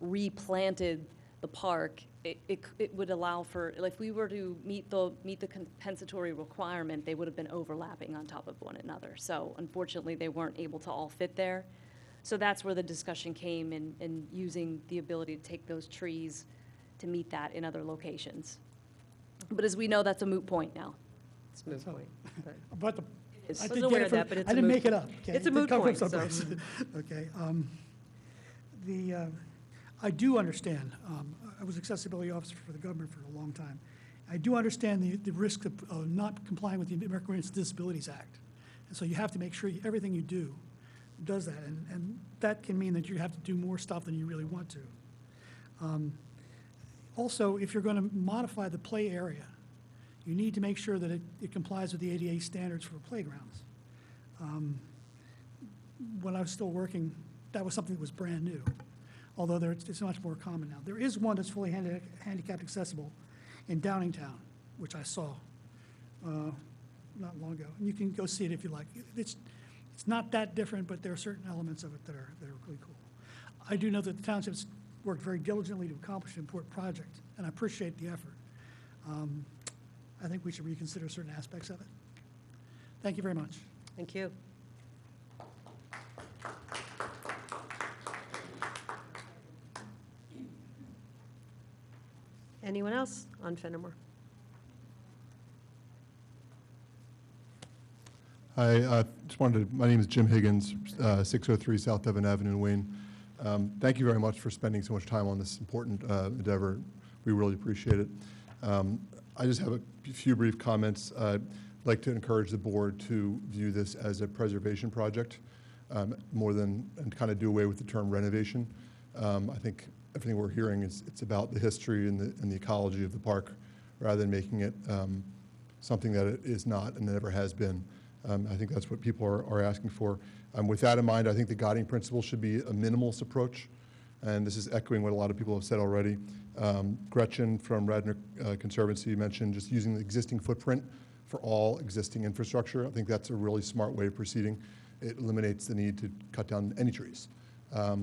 replanted the park, it would allow for, if we were to meet the compensatory requirement, they would have been overlapping on top of one another. So unfortunately, they weren't able to all fit there. So that's where the discussion came in using the ability to take those trees to meet that in other locations. But as we know, that's a moot point now. It's a moot point. But I was I did aware get of it that, but it's I a didn't moot make it point. up. Okay? It's a It did moot come from point, so. someplace. Okay. I do understand. I was accessibility officer for the government for a long time. I do understand the risk of not complying with the American with Disabilities Act. And so you have to make sure everything you do does that. And that can mean that you have to do more stuff than you really want to. Also, if you're going to modify the play area, you need to make sure that it complies with the ADA standards for playgrounds. When I was still working, that was something that was brand new, although it's much more common now. There is one that's fully handicapped accessible in Downingtown, which I saw not long ago. And you can go see it if you like. It's not that different, but there are certain elements of it that are really cool. I do know that the township's worked very diligently to accomplish an important project, and I appreciate the effort. I think we should reconsider certain aspects of it. Thank you very much. Thank you. Anyone else on Fenimore? Hi, just wanted to, my name is Jim Higgins, 603 South Devon Avenue in Wayne. Thank you very much for spending so much time on this important endeavor. We really appreciate it. I just have a few brief comments. I'd like to encourage the board to view this as a preservation project more than, and kind of do away with the term renovation. I think everything we're hearing is it's about the history and the ecology of the park rather than making it something that it is not and never has been. I think that's what people are asking for. With that in mind, I think the guiding principle should be a minimalist approach, and this is echoing what a lot of people have said already. Gretchen from Radnor Conservancy mentioned just using the existing footprint for all existing infrastructure. I think that's a really smart way of proceeding. It eliminates the need to cut down any trees.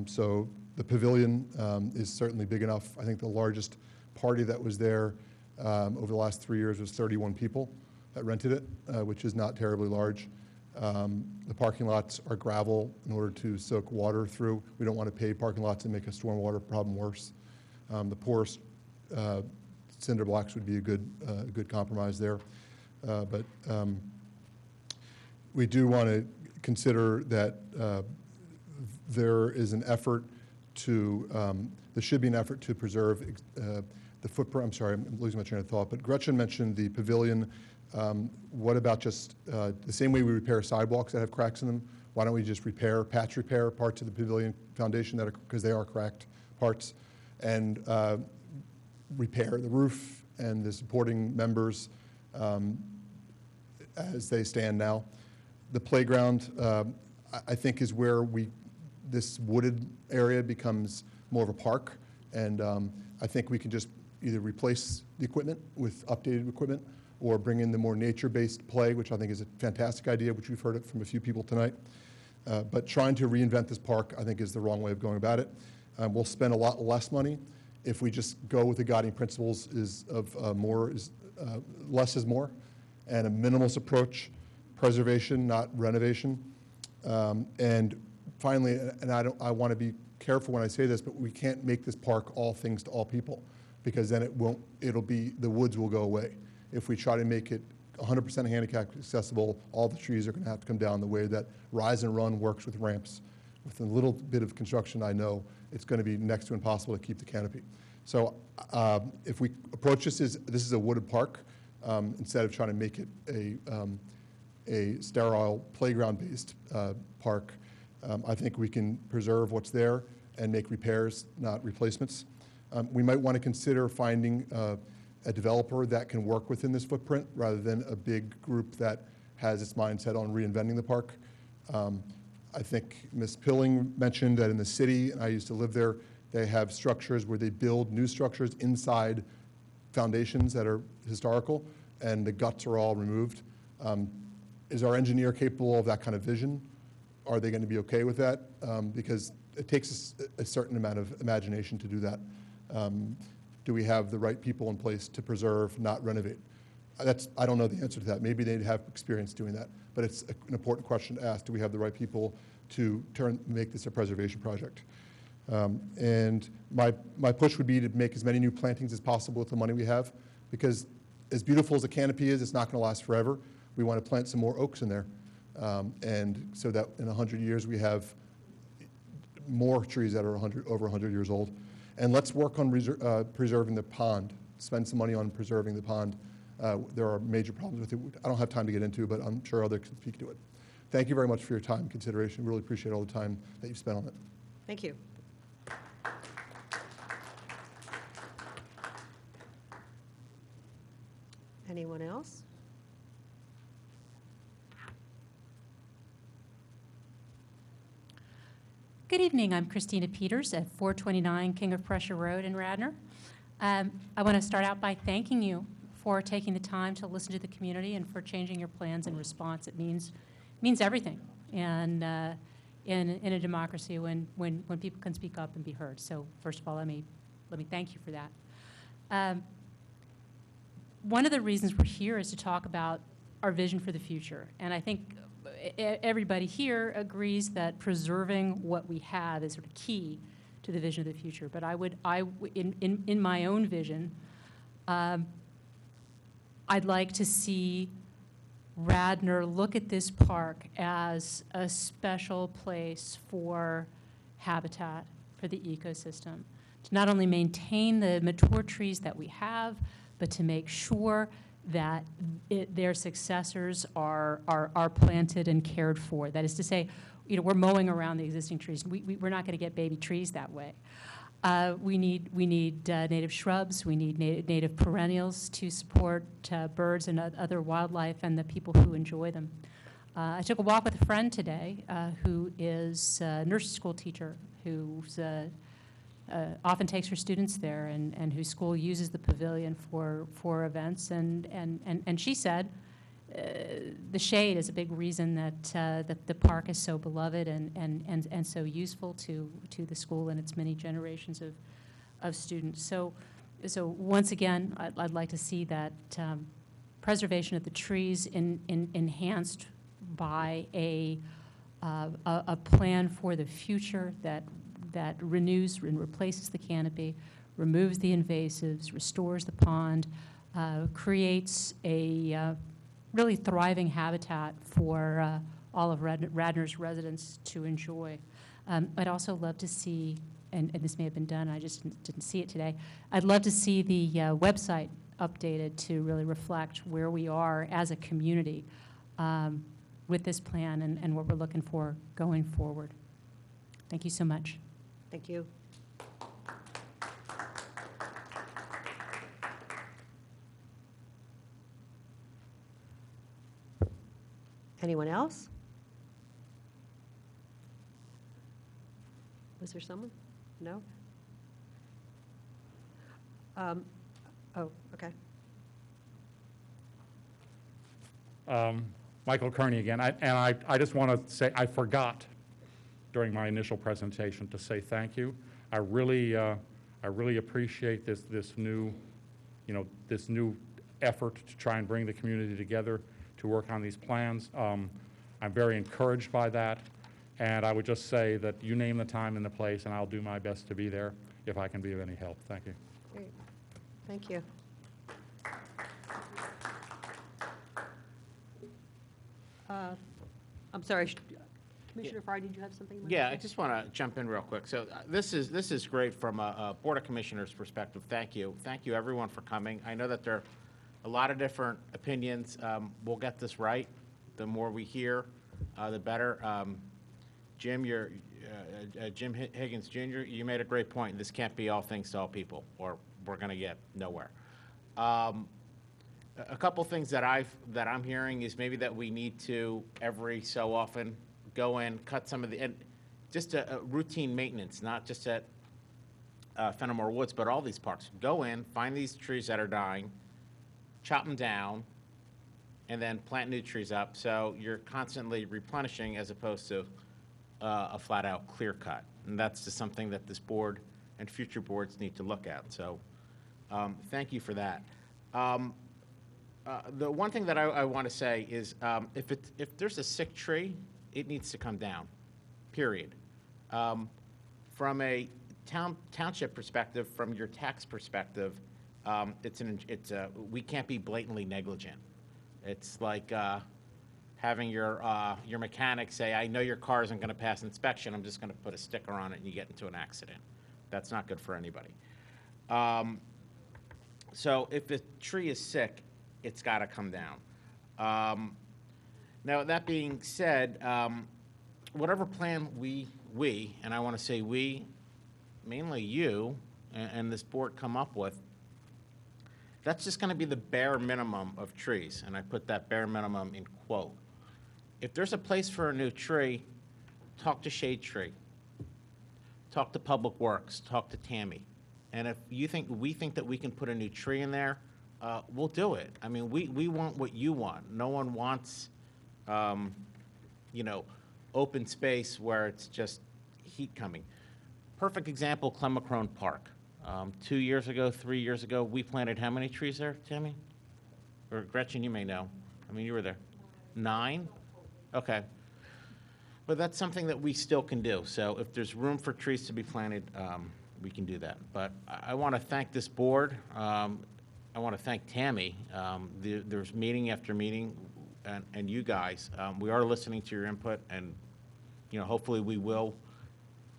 So the pavilion is certainly big enough. I think the largest party that was there over the last 3 years was 31 people that rented it, which is not terribly large. The parking lots are gravel in order to soak water through. We don't want to pave parking lots and make a stormwater problem worse. The porous cinder blocks would be a good compromise there. But we do want to consider that there is an effort to, there should be an effort to preserve the footprint. I'm sorry, I'm losing my train of thought, but Gretchen mentioned the pavilion. What about just the same way we repair sidewalks that have cracks in them? Why don't we just patch repair parts of the pavilion foundation that are, because they are cracked parts, and repair the roof and the supporting members as they stand now. The playground, I think, is where this wooded area becomes more of a park, and I think we can just either replace the equipment with updated equipment or bring in the more nature-based play, which I think is a fantastic idea, which we've heard it from a few people tonight. But trying to reinvent this park, I think, is the wrong way of going about it. We'll spend a lot less money if we just go with the guiding principles less is more, and a minimalist approach, preservation, not renovation. And finally, and I want to be careful when I say this, but we can't make this park all things to all people, because then the woods will go away. If we try to make it 100% handicap accessible, all the trees are going to have to come down the way that Rise and Run works with ramps. With a little bit of construction, I know it's going to be next to impossible to keep the canopy. So if we approach this is a wooded park, instead of trying to make it a sterile playground-based park, I think we can preserve what's there and make repairs, not replacements. We might want to consider finding a developer that can work within this footprint rather than a big group that has its mindset on reinventing the park. I think Ms. Pilling mentioned that in the city, and I used to live there, they have structures where they build new structures inside foundations that are historical, and the guts are all removed. Is our engineer capable of that kind of vision? Are they going to be okay with that? Because it takes a certain amount of imagination to do that. Do we have the right people in place to preserve, not renovate? I don't know the answer to that. Maybe they'd have experience doing that, but it's an important question to ask. Do we have the right people to make this a preservation project? And my push would be to make as many new plantings as possible with the money we have, because as beautiful as the canopy is, it's not going to last forever. We want to plant some more oaks in there, and so that in 100 years we have more trees that are over 100 years old. And let's work on preserving the pond. Spend some money on preserving the pond. There are major problems with it. I don't have time to get into, but I'm sure others can speak to it. Thank you very much for your time and consideration. Really appreciate all the time that you've spent on it. Thank you. Anyone else? Good evening. I'm Christina Peters at 429 King of Prussia Road in Radnor. I want to start out by thanking you for taking the time to listen to the community and for changing your plans in response. It means everything, and in a democracy when people can speak up and be heard. So first of all, let me thank you for that. One of the reasons we're here is to talk about our vision for the future, and I think everybody here agrees that preserving what we have is sort of key to the vision of the future. But in my own vision, I'd like to see Radnor look at this park as a special place for habitat for the ecosystem, to not only maintain the mature trees that we have, but to make sure that their successors are planted and cared for. That is to say, we're mowing around the existing trees. We're not going to get baby trees that way. We need native shrubs. We need native perennials to support birds and other wildlife and the people who enjoy them. I took a walk with a friend today who is a nursery school teacher who's often takes her students there and whose school uses the pavilion for events. And she said the shade is a big reason that the park is so beloved and so useful to the school and its many generations of students. So once again, I'd like to see that preservation of the trees enhanced by a plan for the future that renews and replaces the canopy, removes the invasives, restores the pond, creates a really thriving habitat for all of Radnor's residents to enjoy. I'd also love to see, and this may have been done, I just didn't see it today, I'd love to see the website updated to really reflect where we are as a community with this plan and what we're looking for going forward. Thank you so much. Thank you. Anyone else? Was there someone? No? Oh, okay. Michael Kearney again. I just want to say I forgot during my initial presentation to say thank you. I really I really appreciate this new, this new effort to try and bring the community together to work on these plans. I'm very encouraged by that, and I would just say that you name the time and the place, and I'll do my best to be there if I can be of any help. Thank you. Great. Thank you. I'm sorry, Commissioner Farr, did you have something? you wanted to Yeah, say? I just want to jump in real quick. So this is great from a Board of Commissioners perspective. Thank you. Thank you, everyone, for coming. I know that there are a lot of different opinions. We'll get this right. The more we hear, the better. Jim, Jim Higgins Jr., you made a great point. This can't be all things to all people, or we're going to get nowhere. A couple things that I'm hearing is maybe that we need to every so often go in, cut some of the, and just a routine maintenance, not just at Fenemore Woods, but all these parks. Go in, find these trees that are dying, chop them down, and then plant new trees up. So you're constantly replenishing as opposed to a flat-out clear cut. And that's just something that this board and future boards need to look at. So thank you for that. The one thing that I want to say is if there's a sick tree, it needs to come down, period. From a township perspective, from your tax perspective, we can't be blatantly negligent. It's like having your mechanic say, I know your car isn't going to pass inspection, I'm just going to put a sticker on it and you get into an accident. That's not good for anybody. So if the tree is sick, it's got to come down. Now, that being said, whatever plan we, and I want to say we, mainly you, and this board come up with, that's just going to be the bare minimum of trees, and I put that bare minimum in quote. If there's a place for a new tree, talk to Shade Tree, talk to Public Works, talk to Tammy, and if we think that we can put a new tree in there, we'll do it. I mean, we want what you want. No one wants, open space where it's just heat coming. Perfect example, Clemacrone Park. 2 years ago, 3 years ago, we planted how many trees there, Tammy? Or Gretchen, you may know. I mean, you were there. 9? Okay. But that's something that we still can do. So if there's room for trees to be planted, we can do that. But I want to thank this board. I want to thank Tammy. There's meeting after meeting, and you guys. We are listening to your input, and hopefully we will.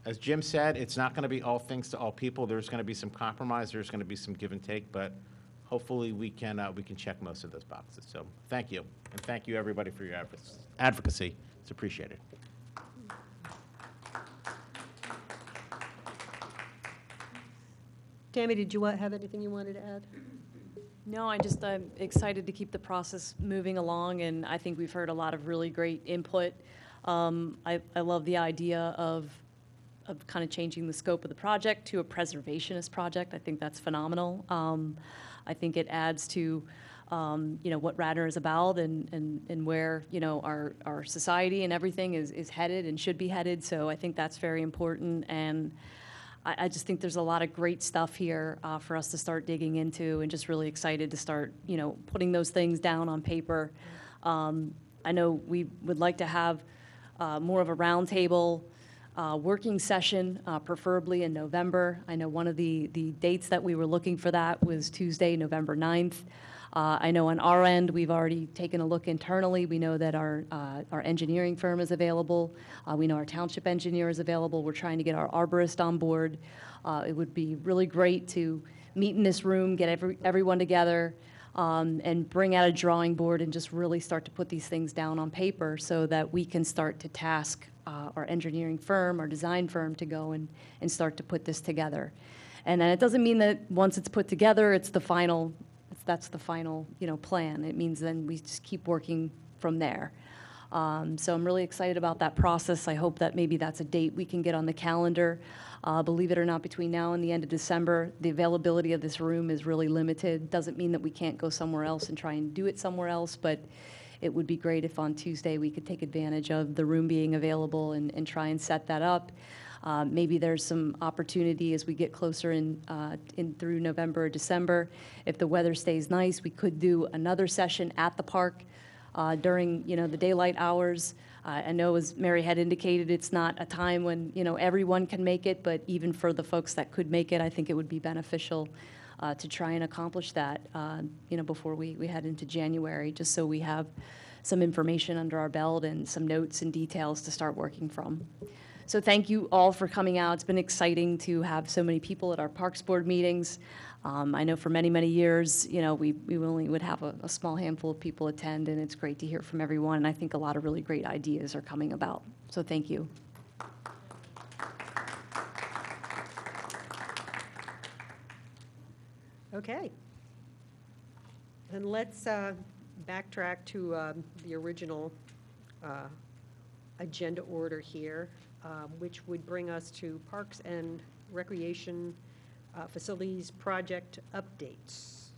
As Jim said, it's not going to be all things to all people. There's going to be some compromise. There's going to be some give and take, but hopefully we can check most of those boxes. So thank you, and thank you everybody for your advocacy. It's appreciated. Tammy, did you have anything you wanted to add? No, I'm excited to keep the process moving along, and I think we've heard a lot of really great input. I love the idea of kind of changing the scope of the project to a preservationist project. I think that's phenomenal. I think it adds to what Radnor is about and where our society and everything is headed and should be headed. So I think that's very important, and I just think there's a lot of great stuff here for us to start digging into, and just really excited to start putting those things down on paper. I know we would like to have more of a roundtable working session, preferably in November. I know one of the dates that we were looking for that was Tuesday, November 9th. I know on our end, we've already taken a look internally. We know that our engineering firm is available. We know our township engineer is available. We're trying to get our arborist on board. It would be really great to meet in this room, get everyone together, and bring out a drawing board and just really start to put these things down on paper so that we can start to task our engineering firm, our design firm, to go and start to put this together. And then it doesn't mean that once it's put together, that's the final plan. It means then we just keep working from there. So I'm really excited about that process. I hope that maybe that's a date we can get on the calendar. Believe it or not, between now and the end of December, the availability of this room is really limited. Doesn't mean that we can't go somewhere else and try and do it somewhere else, but it would be great if on Tuesday we could take advantage of the room being available and try and set that up. Maybe there's some opportunity as we get closer in through November or December. If the weather stays nice, we could do another session at the park during, the daylight hours. I know, as Mary had indicated, it's not a time when, everyone can make it, but even for the folks that could make it, I think it would be beneficial to try and accomplish that, before we head into January, just so we have some information under our belt and some notes and details to start working from. So thank you all for coming out. It's been exciting to have so many people at our Parks Board meetings. I know for many, many years, we only would have a small handful of people attend, and it's great to hear from everyone. And I think a lot of really great ideas are coming about. So thank you. Okay. Then let's backtrack to the original agenda order here, which would bring us to Parks and Recreation Facilities Project updates.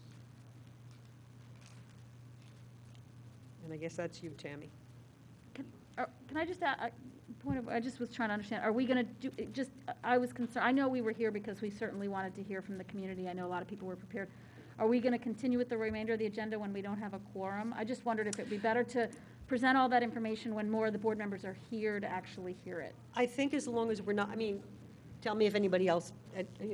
And I guess that's you, Tammy. Can I just add, I just was trying to understand, are we going to do, I was concerned, I know we were here because we certainly wanted to hear from the community. I know a lot of people were prepared. Are we going to continue with the remainder of the agenda when we don't have a quorum? I just wondered if it'd be better to present all that information when more of the board members are here to actually hear it. I think as long as we're not, tell me if anybody else,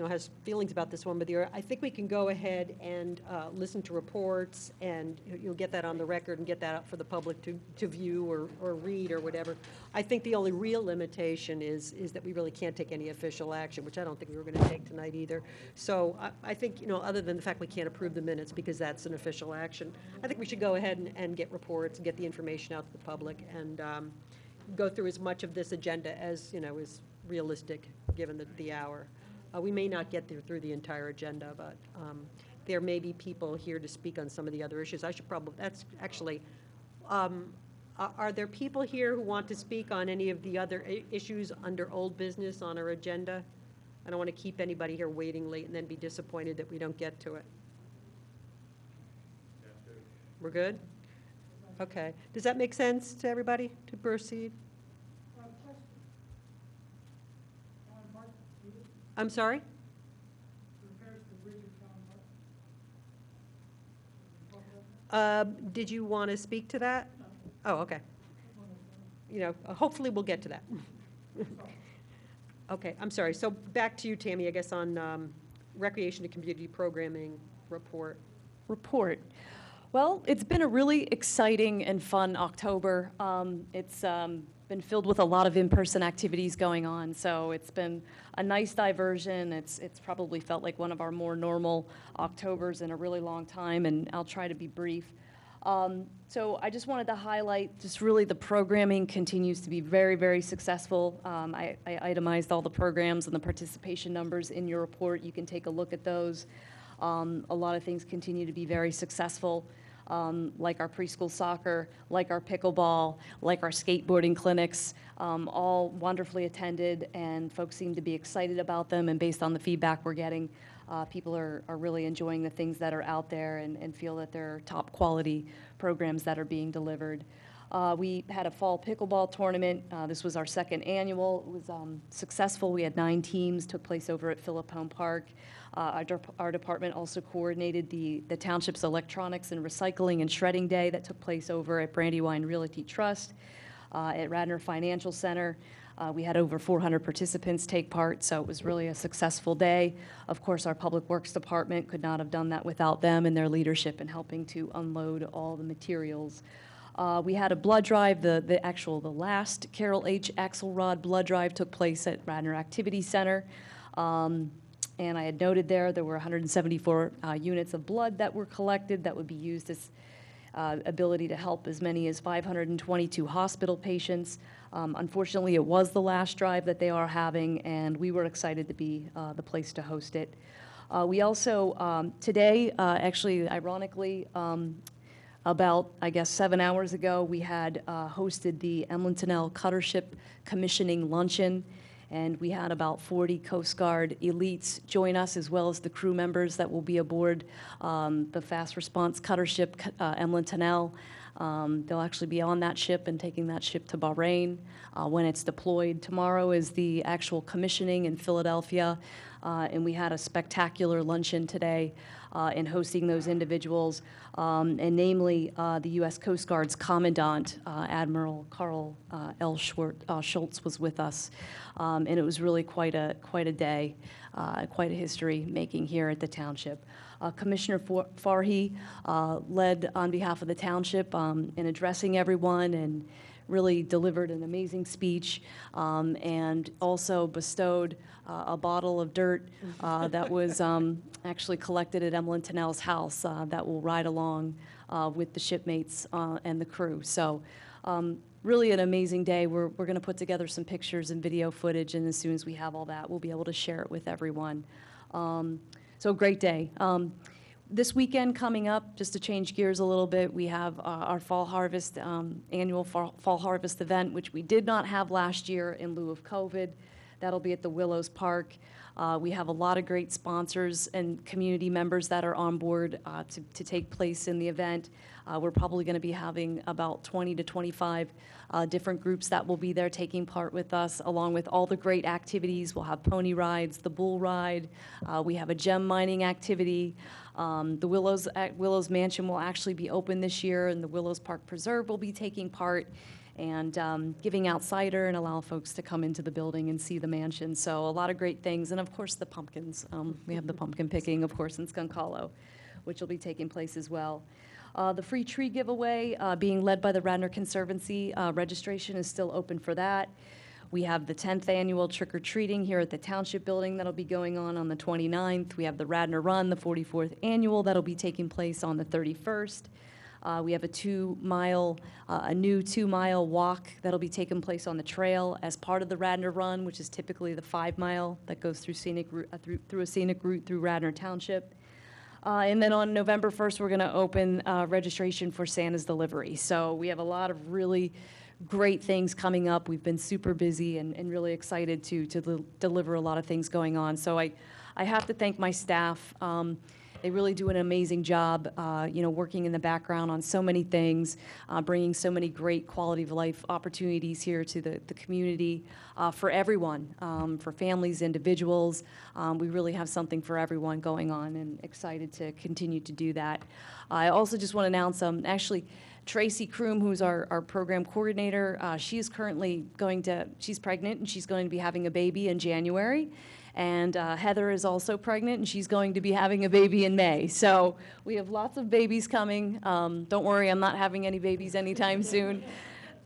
has feelings about this one, but I think we can go ahead and listen to reports, and you'll get that on the record and get that out for the public to view or read or whatever. I think the only real limitation is that we really can't take any official action, which I don't think we were going to take tonight either. So I think, other than the fact we can't approve the minutes because that's an official action, I think we should go ahead and get reports and get the information out to the public and go through as much of this agenda as, is realistic given the hour. We may not get through the entire agenda, but there may be people here to speak on some of the other issues. I should probably, that's actually, are there people here who want to speak on any of the other issues under old business on our agenda? I don't want to keep anybody here waiting late and then be disappointed that we don't get to it. We're good? Okay. Does that make sense to everybody to proceed? I'm sorry? Did you want to speak to that? Oh, okay. Hopefully we'll get to that. Okay, I'm sorry. So back to you, Tammy, I guess on Recreation and Community Programming report. Well, it's been a really exciting and fun October. It's been filled with a lot of in-person activities going on, so it's been a nice diversion. It's probably felt like one of our more normal Octobers in a really long time, and I'll try to be brief. So I just wanted to highlight just really the programming continues to be very, very successful. I itemized all the programs and the participation numbers in your report. You can take a look at those. A lot of things continue to be very successful. Like our preschool soccer, like our pickleball, like our skateboarding clinics, all wonderfully attended, and folks seem to be excited about them, and based on the feedback we're getting, people are really enjoying the things that are out there and feel that they're top quality programs that are being delivered. We had a fall pickleball tournament. This was our second annual. It was successful. We had 9 teams, took place over at Phillip Home Park. Our department also coordinated the Township's Electronics and Recycling and Shredding Day that took place over at Brandywine Realty Trust, at Radnor Financial Center. We had over 400 participants take part, so it was really a successful day. Of course, our Public Works Department could not have done that without them and their leadership in helping to unload all the materials. We had a blood drive. The last Carol H. Axelrod blood drive took place at Radnor Activity Center. And I had noted there were 174 units of blood that were collected that would be used as ability to help as many as 522 hospital patients. Unfortunately, it was the last drive that they are having, and we were excited to be the place to host it. We also, today, actually, ironically, about, 7 hours ago, we had hosted the Emilyntonel Cuttership Commissioning Luncheon, and we had about 40 Coast Guard elites join us, as well as the crew members that will be aboard the fast response Cuttership Emilyntonel. They'll actually be on that ship and taking that ship to Bahrain when it's deployed. Tomorrow is the actual commissioning in Philadelphia, and we had a spectacular luncheon today in hosting those individuals, and namely the U.S. Coast Guard's Commandant, Admiral Carl L. Schultz was with us, and it was really quite a day, quite a history making here at the Township. Commissioner Farhi led on behalf of the Township in addressing everyone and really delivered an amazing speech, and also bestowed a bottle of dirt that was actually collected at Emilyntonel's house that will ride along with the shipmates and the crew. So really an amazing day. We're going to put together some pictures and video footage, and as soon as we have all that, we'll be able to share it with everyone. So great day. This weekend coming up, just to change gears a little bit, we have our fall harvest, annual fall harvest event, which we did not have last year in lieu of COVID. That'll be at the Willows Park. We have a lot of great sponsors and community members that are on board to take place in the event. We're probably going to be having about 20 to 25 different groups that will be there taking part with us, along with all the great activities. We'll have pony rides, the bull ride. We have a gem mining activity. The Willows Mansion will actually be open this year, and the Willows Park Preserve will be taking part and giving out cider and allow folks to come into the building and see the mansion. So a lot of great things. And, of course, the pumpkins. We have the pumpkin picking, of course, in Skunkhollow, which will be taking place as well. The free tree giveaway being led by the Radnor Conservancy. Registration is still open for that. We have the 10th annual trick-or-treating here at the Township Building that'll be going on the 29th. We have the Radnor Run, the 44th annual, that'll be taking place on the 31st. We have a new 2-mile walk that'll be taking place on the trail as part of the Radnor Run, which is typically the 5-mile that goes through a scenic route through Radnor Township. And then on November 1st, we're going to open registration for Santa's Delivery. So we have a lot of really great things coming up. We've been super busy and really excited to deliver a lot of things going on. So I have to thank my staff. They really do an amazing job, working in the background on so many things, bringing so many great quality of life opportunities here to the community for everyone, for families, individuals. We really have something for everyone going on, and excited to continue to do that. I also just want to announce, actually, Tracy Kroom, who's our program coordinator, she's pregnant, and she's going to be having a baby in January. And Heather is also pregnant, and she's going to be having a baby in May. So we have lots of babies coming. Don't worry, I'm not having any babies anytime soon.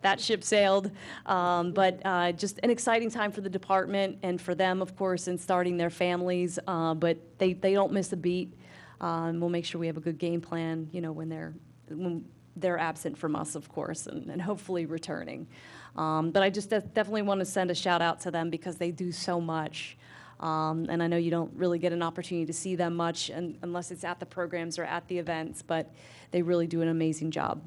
That ship sailed. But just an exciting time for the department and for them, of course, in starting their families. But they don't miss a beat. We'll make sure we have a good game plan, when they're absent from us, of course, and hopefully returning. But I just definitely want to send a shout out to them because they do so much. And I know you don't really get an opportunity to see them much unless it's at the programs or at the events, but they really do an amazing job.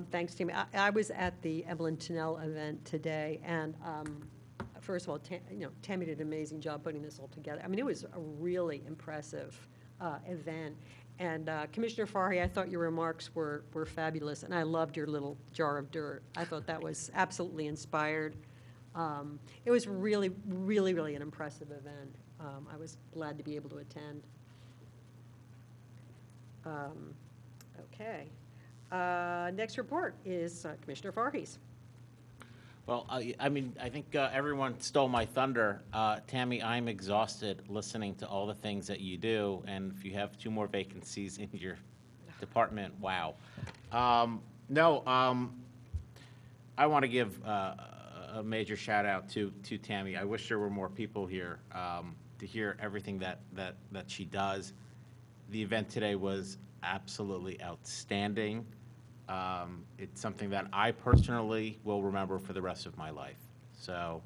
Thanks, Tammy. I was at the Emilyntonel event today, and first of all, Tammy did an amazing job putting this all together. I mean, it was a really impressive event. And Commissioner Farhi, I thought your remarks were fabulous, and I loved your little jar of dirt. I thought that was absolutely inspired. It was really, really, really an impressive event. I was glad to be able to attend. Okay. Next report is Commissioner Farhi's. Well, I think everyone stole my thunder. Tammy, I'm exhausted listening to all the things that you do, and if you have 2 more vacancies in your department, wow. I want to give a major shout out to Tammy. I wish there were more people here to hear everything that she does. The event today was absolutely outstanding. It's something that I personally will remember for the rest of my life. So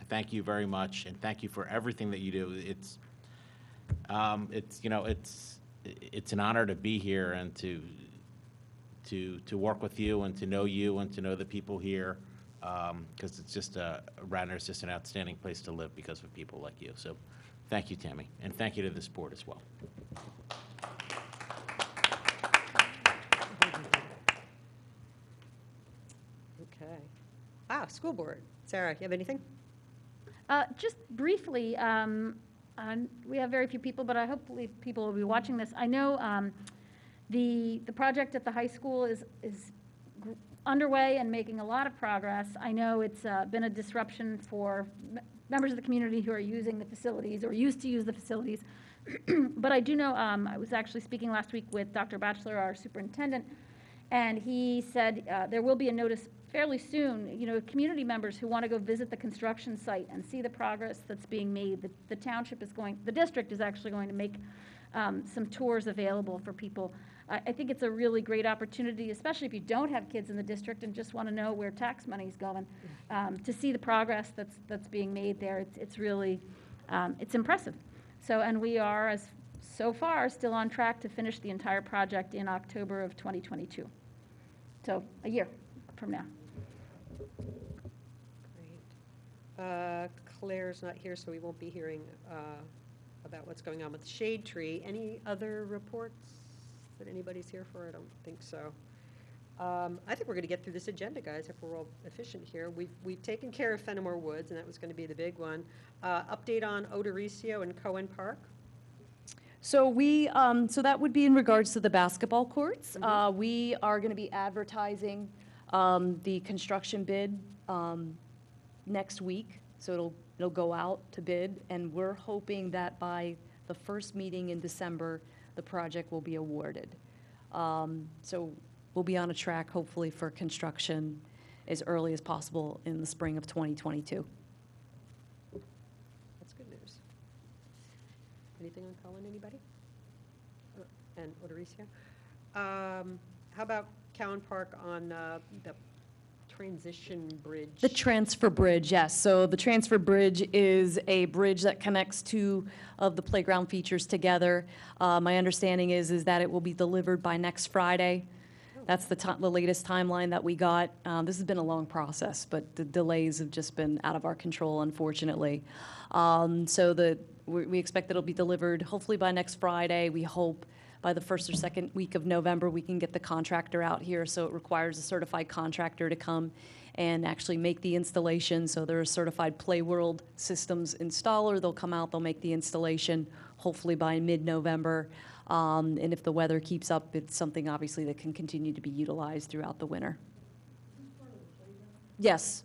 thank you very much, and thank you for everything that you do. It's an honor to be here and to work with you and to know the people here, because it's just Radnor's just an outstanding place to live because of people like you. So thank you, Tammy, and thank you to this board as well. Okay. School board. Sarah, you have anything? Just briefly, we have very few people, but I hopefully people will be watching this. I know the project at the high school is underway and making a lot of progress. I know it's been a disruption for members of the community who are using the facilities or used to use the facilities. But I do know, I was actually speaking last week with Dr. Batchelor, our superintendent, and he said there will be a notice fairly soon, community members who want to go visit the construction site and see the progress that's being made. The township is the district is actually going to make some tours available for people. I think it's a really great opportunity, especially if you don't have kids in the district and just want to know where tax money is going, to see the progress that's being made there. It's really, it's impressive. So, and we are, so far, still on track to finish the entire project in October of 2022. So, a year from now. Great. Claire's not here, so we won't be hearing about what's going on with the shade tree. Any other reports that anybody's here for? I don't think so. I think we're going to get through this agenda, guys, if we're all efficient here. We've taken care of Fenimore Woods, and that was going to be the big one. Update on Odorisio and Cohen Park. So so that would be in regards to the basketball courts. We are going to be advertising the construction bid next week. So it'll go out to bid, and we're hoping that by the first meeting in December, the project will be awarded. So we'll be on a track, hopefully, for construction as early as possible in the spring of 2022. That's good news. Anything on Cohen, anybody? And Odorisio? How about Cowan Park on the transition bridge? The transfer bridge, yes. So the transfer bridge is a bridge that connects two of the playground features together. My understanding is that it will be delivered by next Friday. That's the latest timeline that we got. This has been a long process, but the delays have just been out of our control, unfortunately. So we expect that it'll be delivered hopefully by next Friday. We hope by the first or second week of November we can get the contractor out here. So it requires a certified contractor to come and actually make the installation. So they're a certified Playworld Systems installer. They'll come out, they'll make the installation hopefully by mid-November. And if the weather keeps up, it's something obviously that can continue to be utilized throughout the winter. Yes.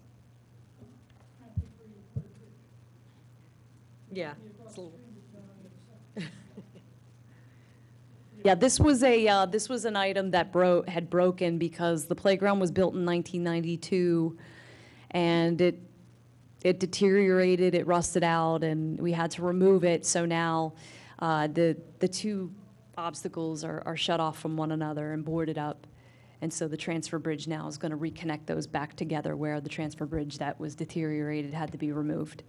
Yeah. Yeah, this was an item that had broken because the playground was built in 1992, and it deteriorated, it rusted out, and we had to remove it. So now the two obstacles are shut off from one another and boarded up. And so the transfer bridge now is going to reconnect those back together where the transfer bridge that was deteriorated had to be removed.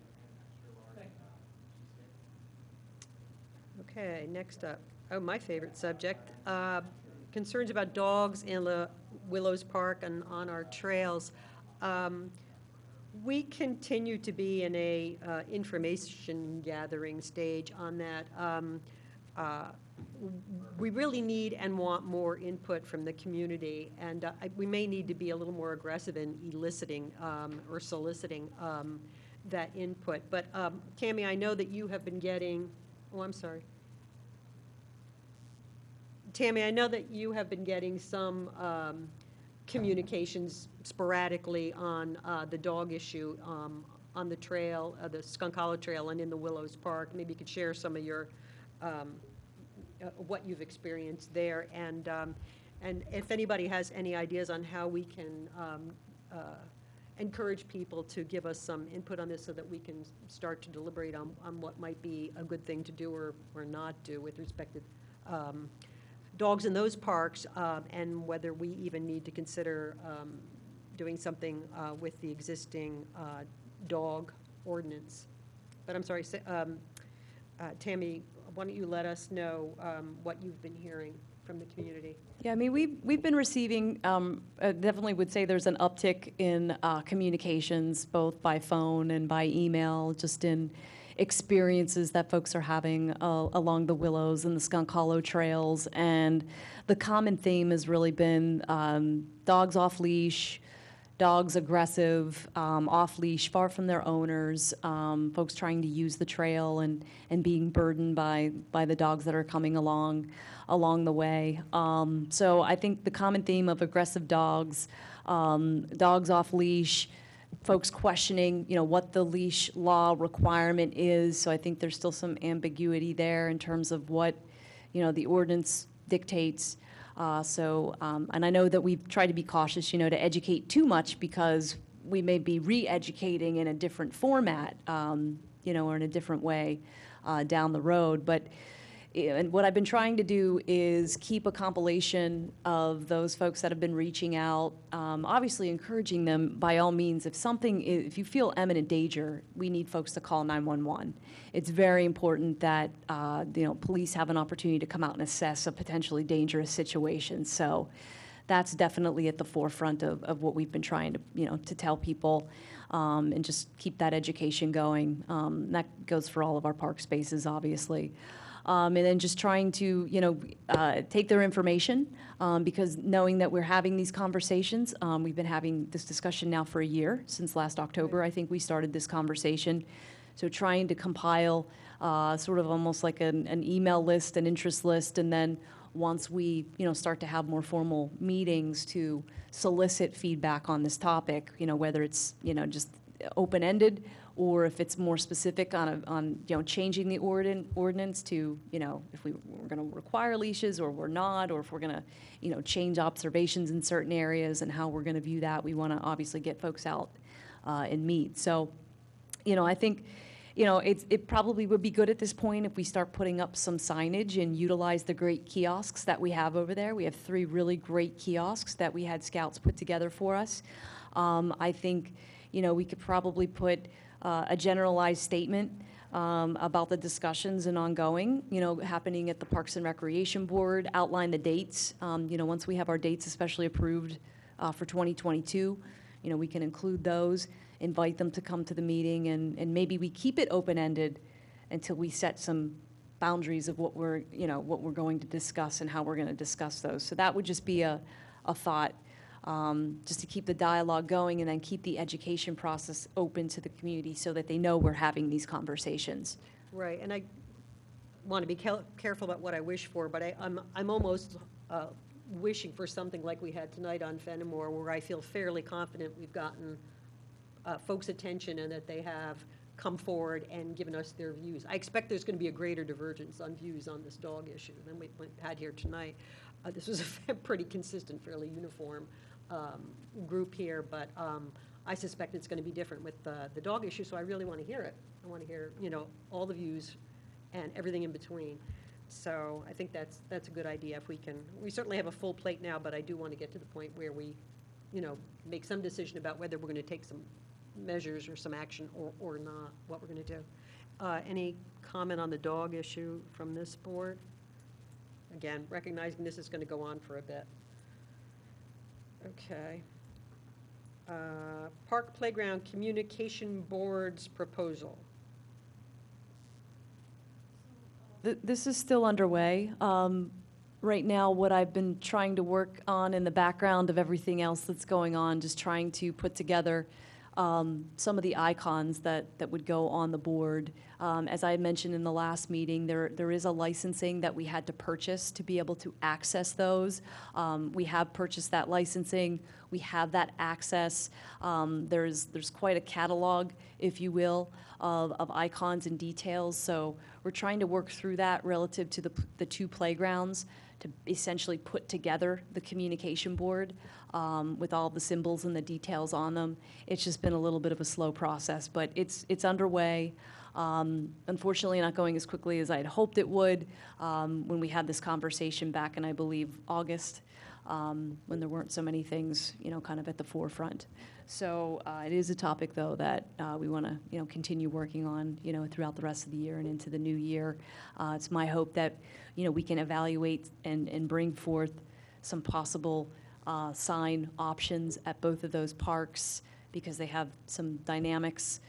Okay, next up. Oh, my favorite subject. Concerns about dogs in the Willows Park and on our trails. We continue to be in a information gathering stage on that. We really need and want more input from the community, and we may need to be a little more aggressive in eliciting or soliciting that input. But Tammy, I know that you have been getting, I'm sorry. Tammy, I know that you have been getting some communications sporadically on the dog issue on the trail, the Skunk Hollow Trail and in the Willows Park. Maybe you could share some of your what you've experienced there, and if anybody has any ideas on how we can encourage people to give us some input on this so that we can start to deliberate on what might be a good thing to do or not do with respect to dogs in those parks, and whether we even need to consider doing something with the existing dog ordinance. But I'm sorry, Tammy, why don't you let us know what you've been hearing from the community? Yeah, I mean, we've been receiving, definitely would say there's an uptick in communications, both by phone and by email, just in experiences that folks are having along the Willows and the Skunk Hollow trails. And the common theme has really been dogs off leash, dogs aggressive, off-leash, far from their owners, folks trying to use the trail and being burdened by the dogs that are coming along the way. So I think the common theme of aggressive dogs, dogs off-leash, folks questioning, what the leash law requirement is. So I think there's still some ambiguity there in terms of what, the ordinance dictates. And I know that we've tried to be cautious, to educate too much because we may be re-educating in a different format, or in a different way down the road. But and what I've been trying to do is keep a compilation of those folks that have been reaching out, obviously encouraging them by all means. If you feel imminent danger, we need folks to call 911. It's very important that police have an opportunity to come out and assess a potentially dangerous situation. So that's definitely at the forefront of what we've been trying to tell people, and just keep that education going. That goes for all of our park spaces, obviously. And then just trying to, take their information, because knowing that we're having these conversations, we've been having this discussion now for a year, since last October, I think we started this conversation. So trying to compile sort of almost like an email list, an interest list, and then once we, start to have more formal meetings to solicit feedback on this topic, whether it's, just open-ended, or if it's more specific on changing the ordinance to, if we're going to require leashes or we're not, or if we're going to, change observations in certain areas and how we're going to view that. We want to obviously get folks out and meet. So, I think, it probably would be good at this point if we start putting up some signage and utilize the great kiosks that we have over there. We have 3 really great kiosks that we had scouts put together for us. I think, we could probably put a generalized statement about the discussions and ongoing, happening at the Parks and Recreation Board, outline the dates. Once we have our dates especially approved for 2022, we can include those, invite them to come to the meeting, and maybe we keep it open-ended until we set some boundaries of what we're going to discuss and how we're going to discuss those. So that would just be a thought. Just to keep the dialogue going and then keep the education process open to the community so that they know we're having these conversations. Right, and I want to be careful about what I wish for, but I'm almost wishing for something like we had tonight on Fenimore, where I feel fairly confident we've gotten folks' attention and that they have come forward and given us their views. I expect there's going to be a greater divergence on views on this dog issue than we had here tonight. This was a pretty consistent, fairly uniform group here, but I suspect it's going to be different with the dog issue, so I really want to hear it. I want to hear, all the views and everything in between. So I think that's a good idea if we can. We certainly have a full plate now, but I do want to get to the point where we, make some decision about whether we're going to take some measures or some action or not, what we're going to do. Any comment on the dog issue from this board? Again, recognizing this is going to go on for a bit. Okay. Park Playground Communication Board's proposal. This is still underway. Right now, what I've been trying to work on in the background of everything else that's going on, just trying to put together some of the icons that would go on the board. As I had mentioned in the last meeting, there is a licensing that we had to purchase to be able to access those. We have purchased that licensing. We have that access. There's quite a catalog, if you will, of icons and details. So we're trying to work through that relative to the 2 playgrounds to essentially put together the communication board with all the symbols and the details on them. It's just been a little bit of a slow process, but it's underway. Unfortunately, not going as quickly as I had hoped it would when we had this conversation back in, I believe, August, when there weren't so many things, kind of at the forefront. So it is a topic, though, that we want to, continue working on, throughout the rest of the year and into the new year. It's my hope that, we can evaluate and bring forth some possible sign options at both of those parks, because they have some dynamics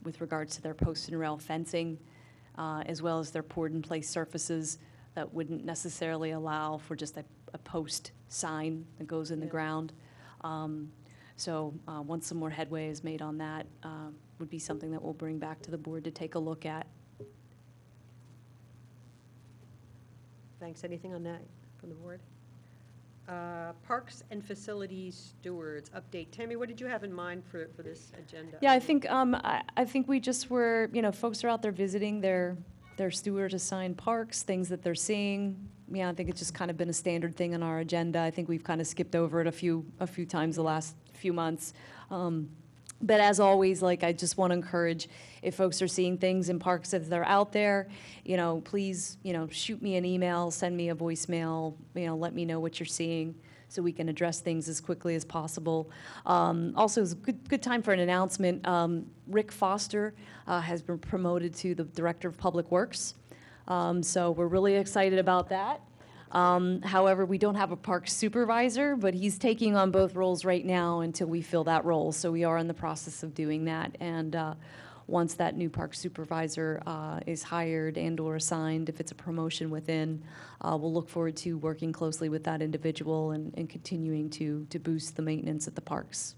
with regards to their post and rail fencing, as well as their poured-in-place surfaces that wouldn't necessarily allow for just a post sign that goes in the ground. So once some more headway is made on that, would be something that we'll bring back to the board to take a look at. Thanks. Anything on that from the board? Parks and Facilities Stewards update. Tammy, what did you have in mind for this agenda? Yeah, I think we just were, folks are out there visiting their steward assigned parks, things that they're seeing. Yeah, I think it's just kind of been a standard thing on our agenda. I think we've kind of skipped over it a few times the last few months. But as always, I just want to encourage, if folks are seeing things in parks, if they're out there, please, shoot me an email, send me a voicemail, let me know what you're seeing so we can address things as quickly as possible. Also, it's a good time for an announcement. Rick Foster has been promoted to the Director of Public Works. So we're really excited about that. However, we don't have a park supervisor, but he's taking on both roles right now until we fill that role. So we are in the process of doing that. And once that new park supervisor is hired and/or assigned, if it's a promotion within, we'll look forward to working closely with that individual and continuing to boost the maintenance at the parks.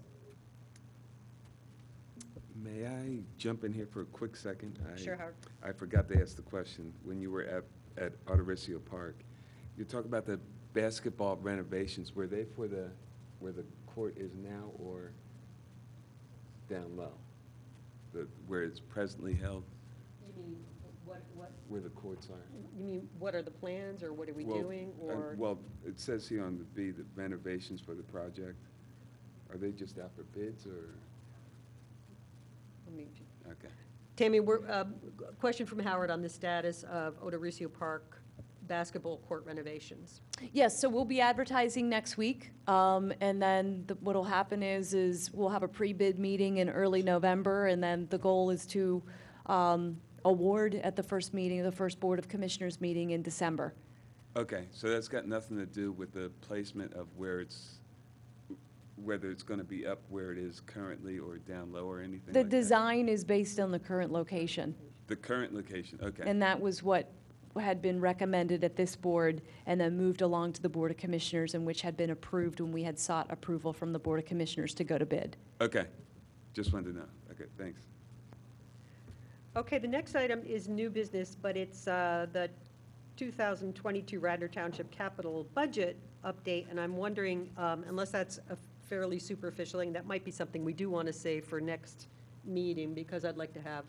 May I jump in here for a quick second? Sure, Howard. I forgot to ask the question. When you were at Odorisio Park, you talk about the basketball renovations. Were they for where the court is now or down low? Where it's presently held? You mean what? Where the courts are? You mean what are the plans, or what are we doing, or? Well, it says here on the B, the renovations for the project. Are they just out for bids, or? Let me- Okay. Tammy, question from Howard on the status of Odorisio Park basketball court renovations. Yes, so we'll be advertising next week, and then what'll happen is we'll have a pre-bid meeting in early November, and then the goal is to award at the first meeting, the first Board of Commissioners meeting in December. Okay, so that's got nothing to do with the placement of whether it's going to be up where it is currently or down low or anything The like that? design is based on the current location, The current location, okay. and that was what had been recommended at this board and then moved along to the Board of Commissioners, and which had been approved when we had sought approval from the Board of Commissioners to go to bid. Okay, just wanted to know. Okay, thanks. Okay, the next item is new business, but it's the 2022 Radnor Township capital budget update, and I'm wondering, unless that's a fairly superficial thing, that might be something we do want to save for next meeting, because I'd like to have,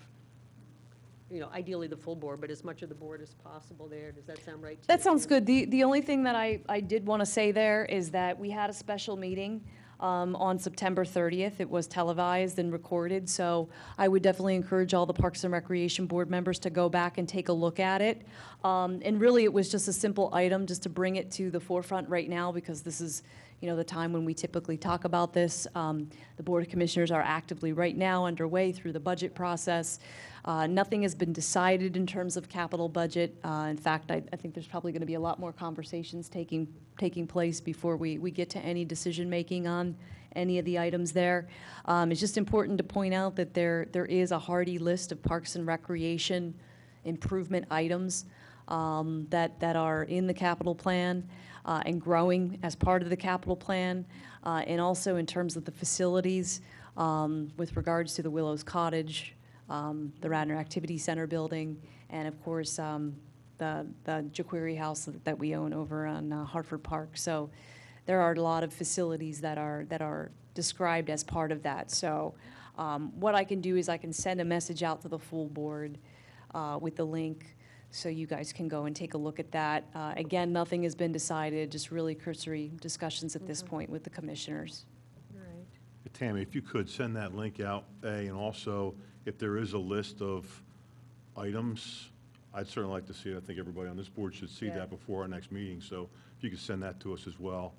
ideally the full board, but as much of the board as possible there. Does that sound right to you? That sounds good. The only thing that I did want to say there is that we had a special meeting on September 30th. It was televised and recorded, so I would definitely encourage all the Parks and Recreation Board members to go back and take a look at it. And really, it was just a simple item, just to bring it to the forefront right now, because this is, the time when we typically talk about this. The Board of Commissioners are actively right now underway through the budget process. Nothing has been decided in terms of capital budget. In fact, I think there's probably going to be a lot more conversations taking place before we get to any decision-making on any of the items there. It's just important to point out that there is a hearty list of Parks and Recreation improvement items that are in the capital plan and growing as part of the capital plan, and also in terms of the facilities with regards to the Willows Cottage, the Radnor Activity Center building, and of course the Jacquerie House that we own over on Hartford Park. So there are a lot of facilities that are described as part of that. So what I can do is I can send a message out to the full board with the link, so you guys can go and take a look at that. Again, nothing has been decided, just really cursory discussions at this point with the commissioners. All right. Tammy, if you could send that link out, and also if there is a list of items, I'd certainly like to see it. I think everybody on this board should see Yeah. that before our next meeting. So if you could send that to us as well,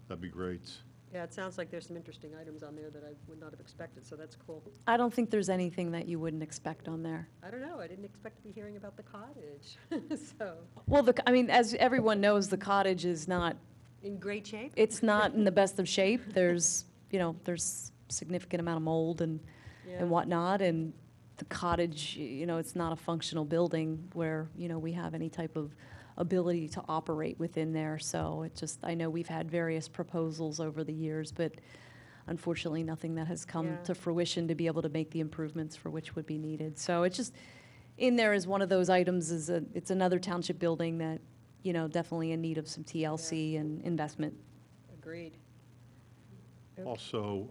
that'd be great. Yeah, it sounds like there's some interesting items on there that I would not have expected, so that's cool. I don't think there's anything that you wouldn't expect on there. I don't know, I didn't expect to be hearing about the cottage, so, Well, as everyone knows, the cottage is not, in great shape? it's not in the best of shape. There's significant amount of mold and whatnot, and the cottage, it's not a functional building where, we have any type of ability to operate within there. So I know we've had various proposals over the years, but unfortunately, nothing that has come Yeah. to fruition to be able to make the improvements for which would be needed. So it's just, in there is one of those items, it's another township building that, definitely in need of some TLC and investment. Agreed. Also,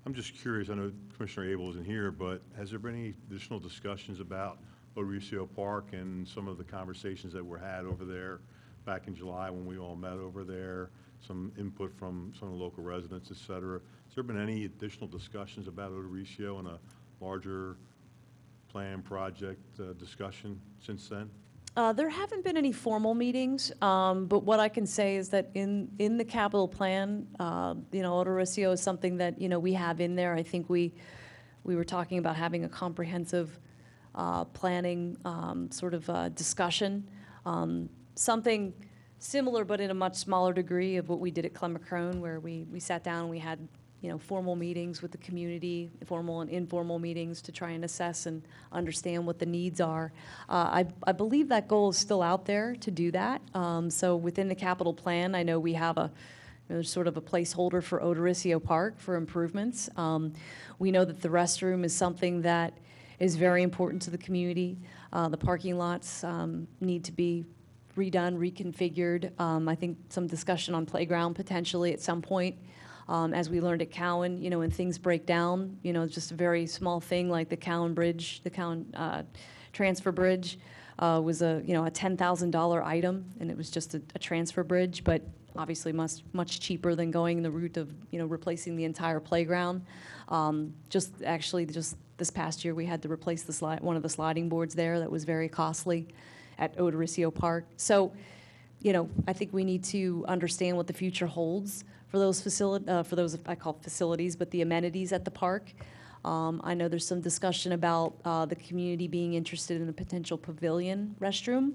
I'm just curious, I know Commissioner Abel isn't here, but has there been any additional discussions about Odorisio Park and some of the conversations that were had over there back in July when we all met over there, some input from some of the local residents, et cetera? Has there been any additional discussions about Odorisio and a larger plan project discussion since then? There haven't been any formal meetings, but what I can say is that in the capital plan, Odorisio is something that, we have in there. I think we were talking about having a comprehensive planning sort of discussion, something similar but in a much smaller degree of what we did at Clemacrone, where we sat down and we had formal meetings with the community, formal and informal meetings to try and assess and understand what the needs are. I believe that goal is still out there to do that. So within the capital plan, I know we have there's sort of a placeholder for Odorisio Park for improvements. We know that the restroom is something that is very important to the community. The parking lots need to be redone, reconfigured. I think some discussion on playground potentially at some point. As we learned at Cohen, when things break down, just a very small thing like the Cohen Bridge, the Cohen transfer bridge was a $10,000 item, and it was just a transfer bridge, but obviously much cheaper than going the route of, replacing the entire playground. Just this past year, we had to replace one of the sliding boards there that was very costly at Odorisio Park. So, I think we need to understand what the future holds for those I call facilities, but the amenities at the park. I know there's some discussion about the community being interested in a potential pavilion restroom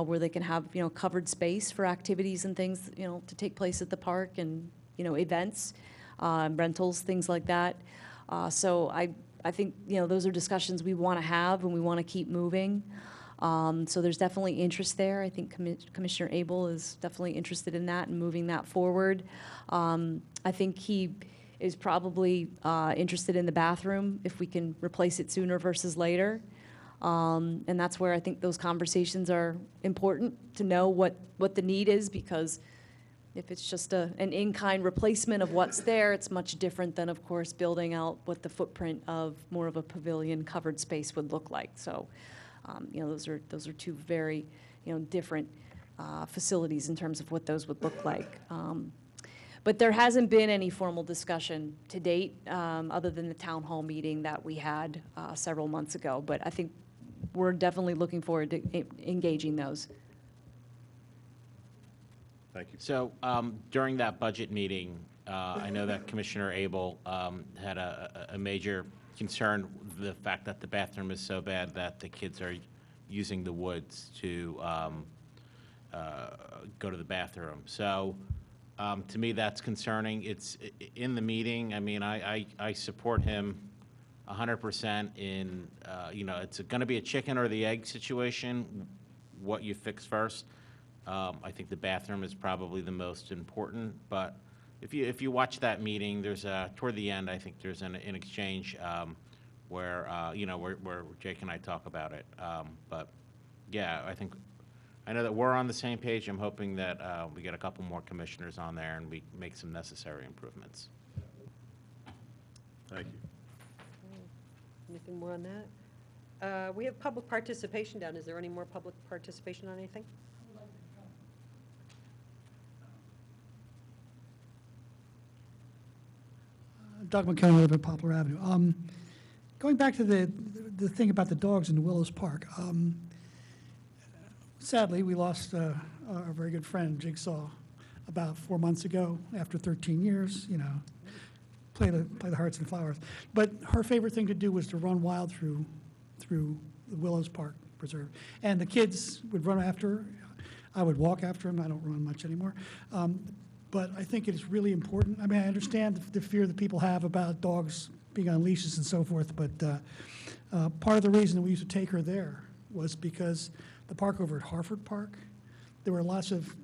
where they can have, covered space for activities and things, to take place at the park and, events, rentals, things like that. So I think, those are discussions we want to have and we want to keep moving. So there's definitely interest there. I think Commissioner Abel is definitely interested in that and moving that forward. I think he is probably interested in the bathroom, if we can replace it sooner versus later. And that's where I think those conversations are important to know what the need is, because if it's just an in-kind replacement of what's there, it's much different than, of course, building out what the footprint of more of a pavilion covered space would look like. So. Those are two very, different facilities in terms of what those would look like. But there hasn't been any formal discussion to date, other than the town hall meeting that we had several months ago. But I think we're definitely looking forward to engaging those. Thank you. So during that budget meeting, I know that Commissioner Abel had a major concern with the fact that the bathroom is so bad that the kids are using the woods to go to the bathroom. So to me, that's concerning. It's in the meeting. I mean, I support him 100% in, it's going to be a chicken or the egg situation, what you fix first. I think the bathroom is probably the most important, but if you watch that meeting, there's toward the end, I think there's an exchange where Jake and I talk about it. But yeah, I know that we're on the same page. I'm hoping that we get a couple more commissioners on there and we make some necessary improvements. Thank you. Anything more on that? We have public participation down. Is there any more public participation on anything? Doug Mcconnell, live at Poplar Avenue. Going back to the thing about the dogs in the Willows Park, sadly, we lost our very good friend, Jigsaw, about 4 months ago after 13 years, play the hearts and flowers. But her favorite thing to do was to run wild through the Willows Park Preserve. And the kids would run after her. I would walk after them. I don't run much anymore. But I think it is really important. I mean, I understand the fear that people have about dogs being on leashes and so forth, but part of the reason that we used to take her there was because the park over at Harford Park, there were lots of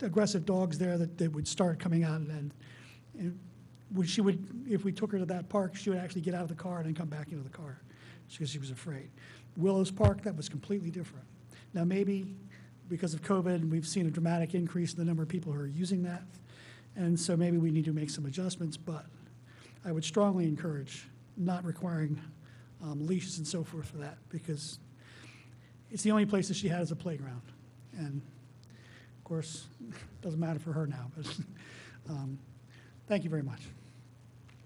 aggressive dogs there that would start coming out, and if we took her to that park, she would actually get out of the car and then come back into the car because she was afraid. Willows Park, that was completely different. Now, maybe because of COVID, we've seen a dramatic increase in the number of people who are using that, and so maybe we need to make some adjustments, but I would strongly encourage not requiring leashes and so forth for that, because it's the only place that she had as a playground. And, of course, it doesn't matter for her now, but thank you very much.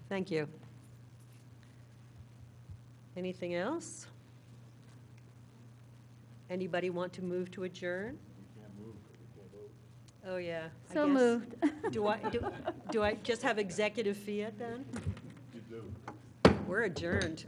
Thank you. Anything else? Anybody want to move to adjourn? Oh, yeah. I So guess. moved. Do I just have executive fiat then? You do. We're adjourned.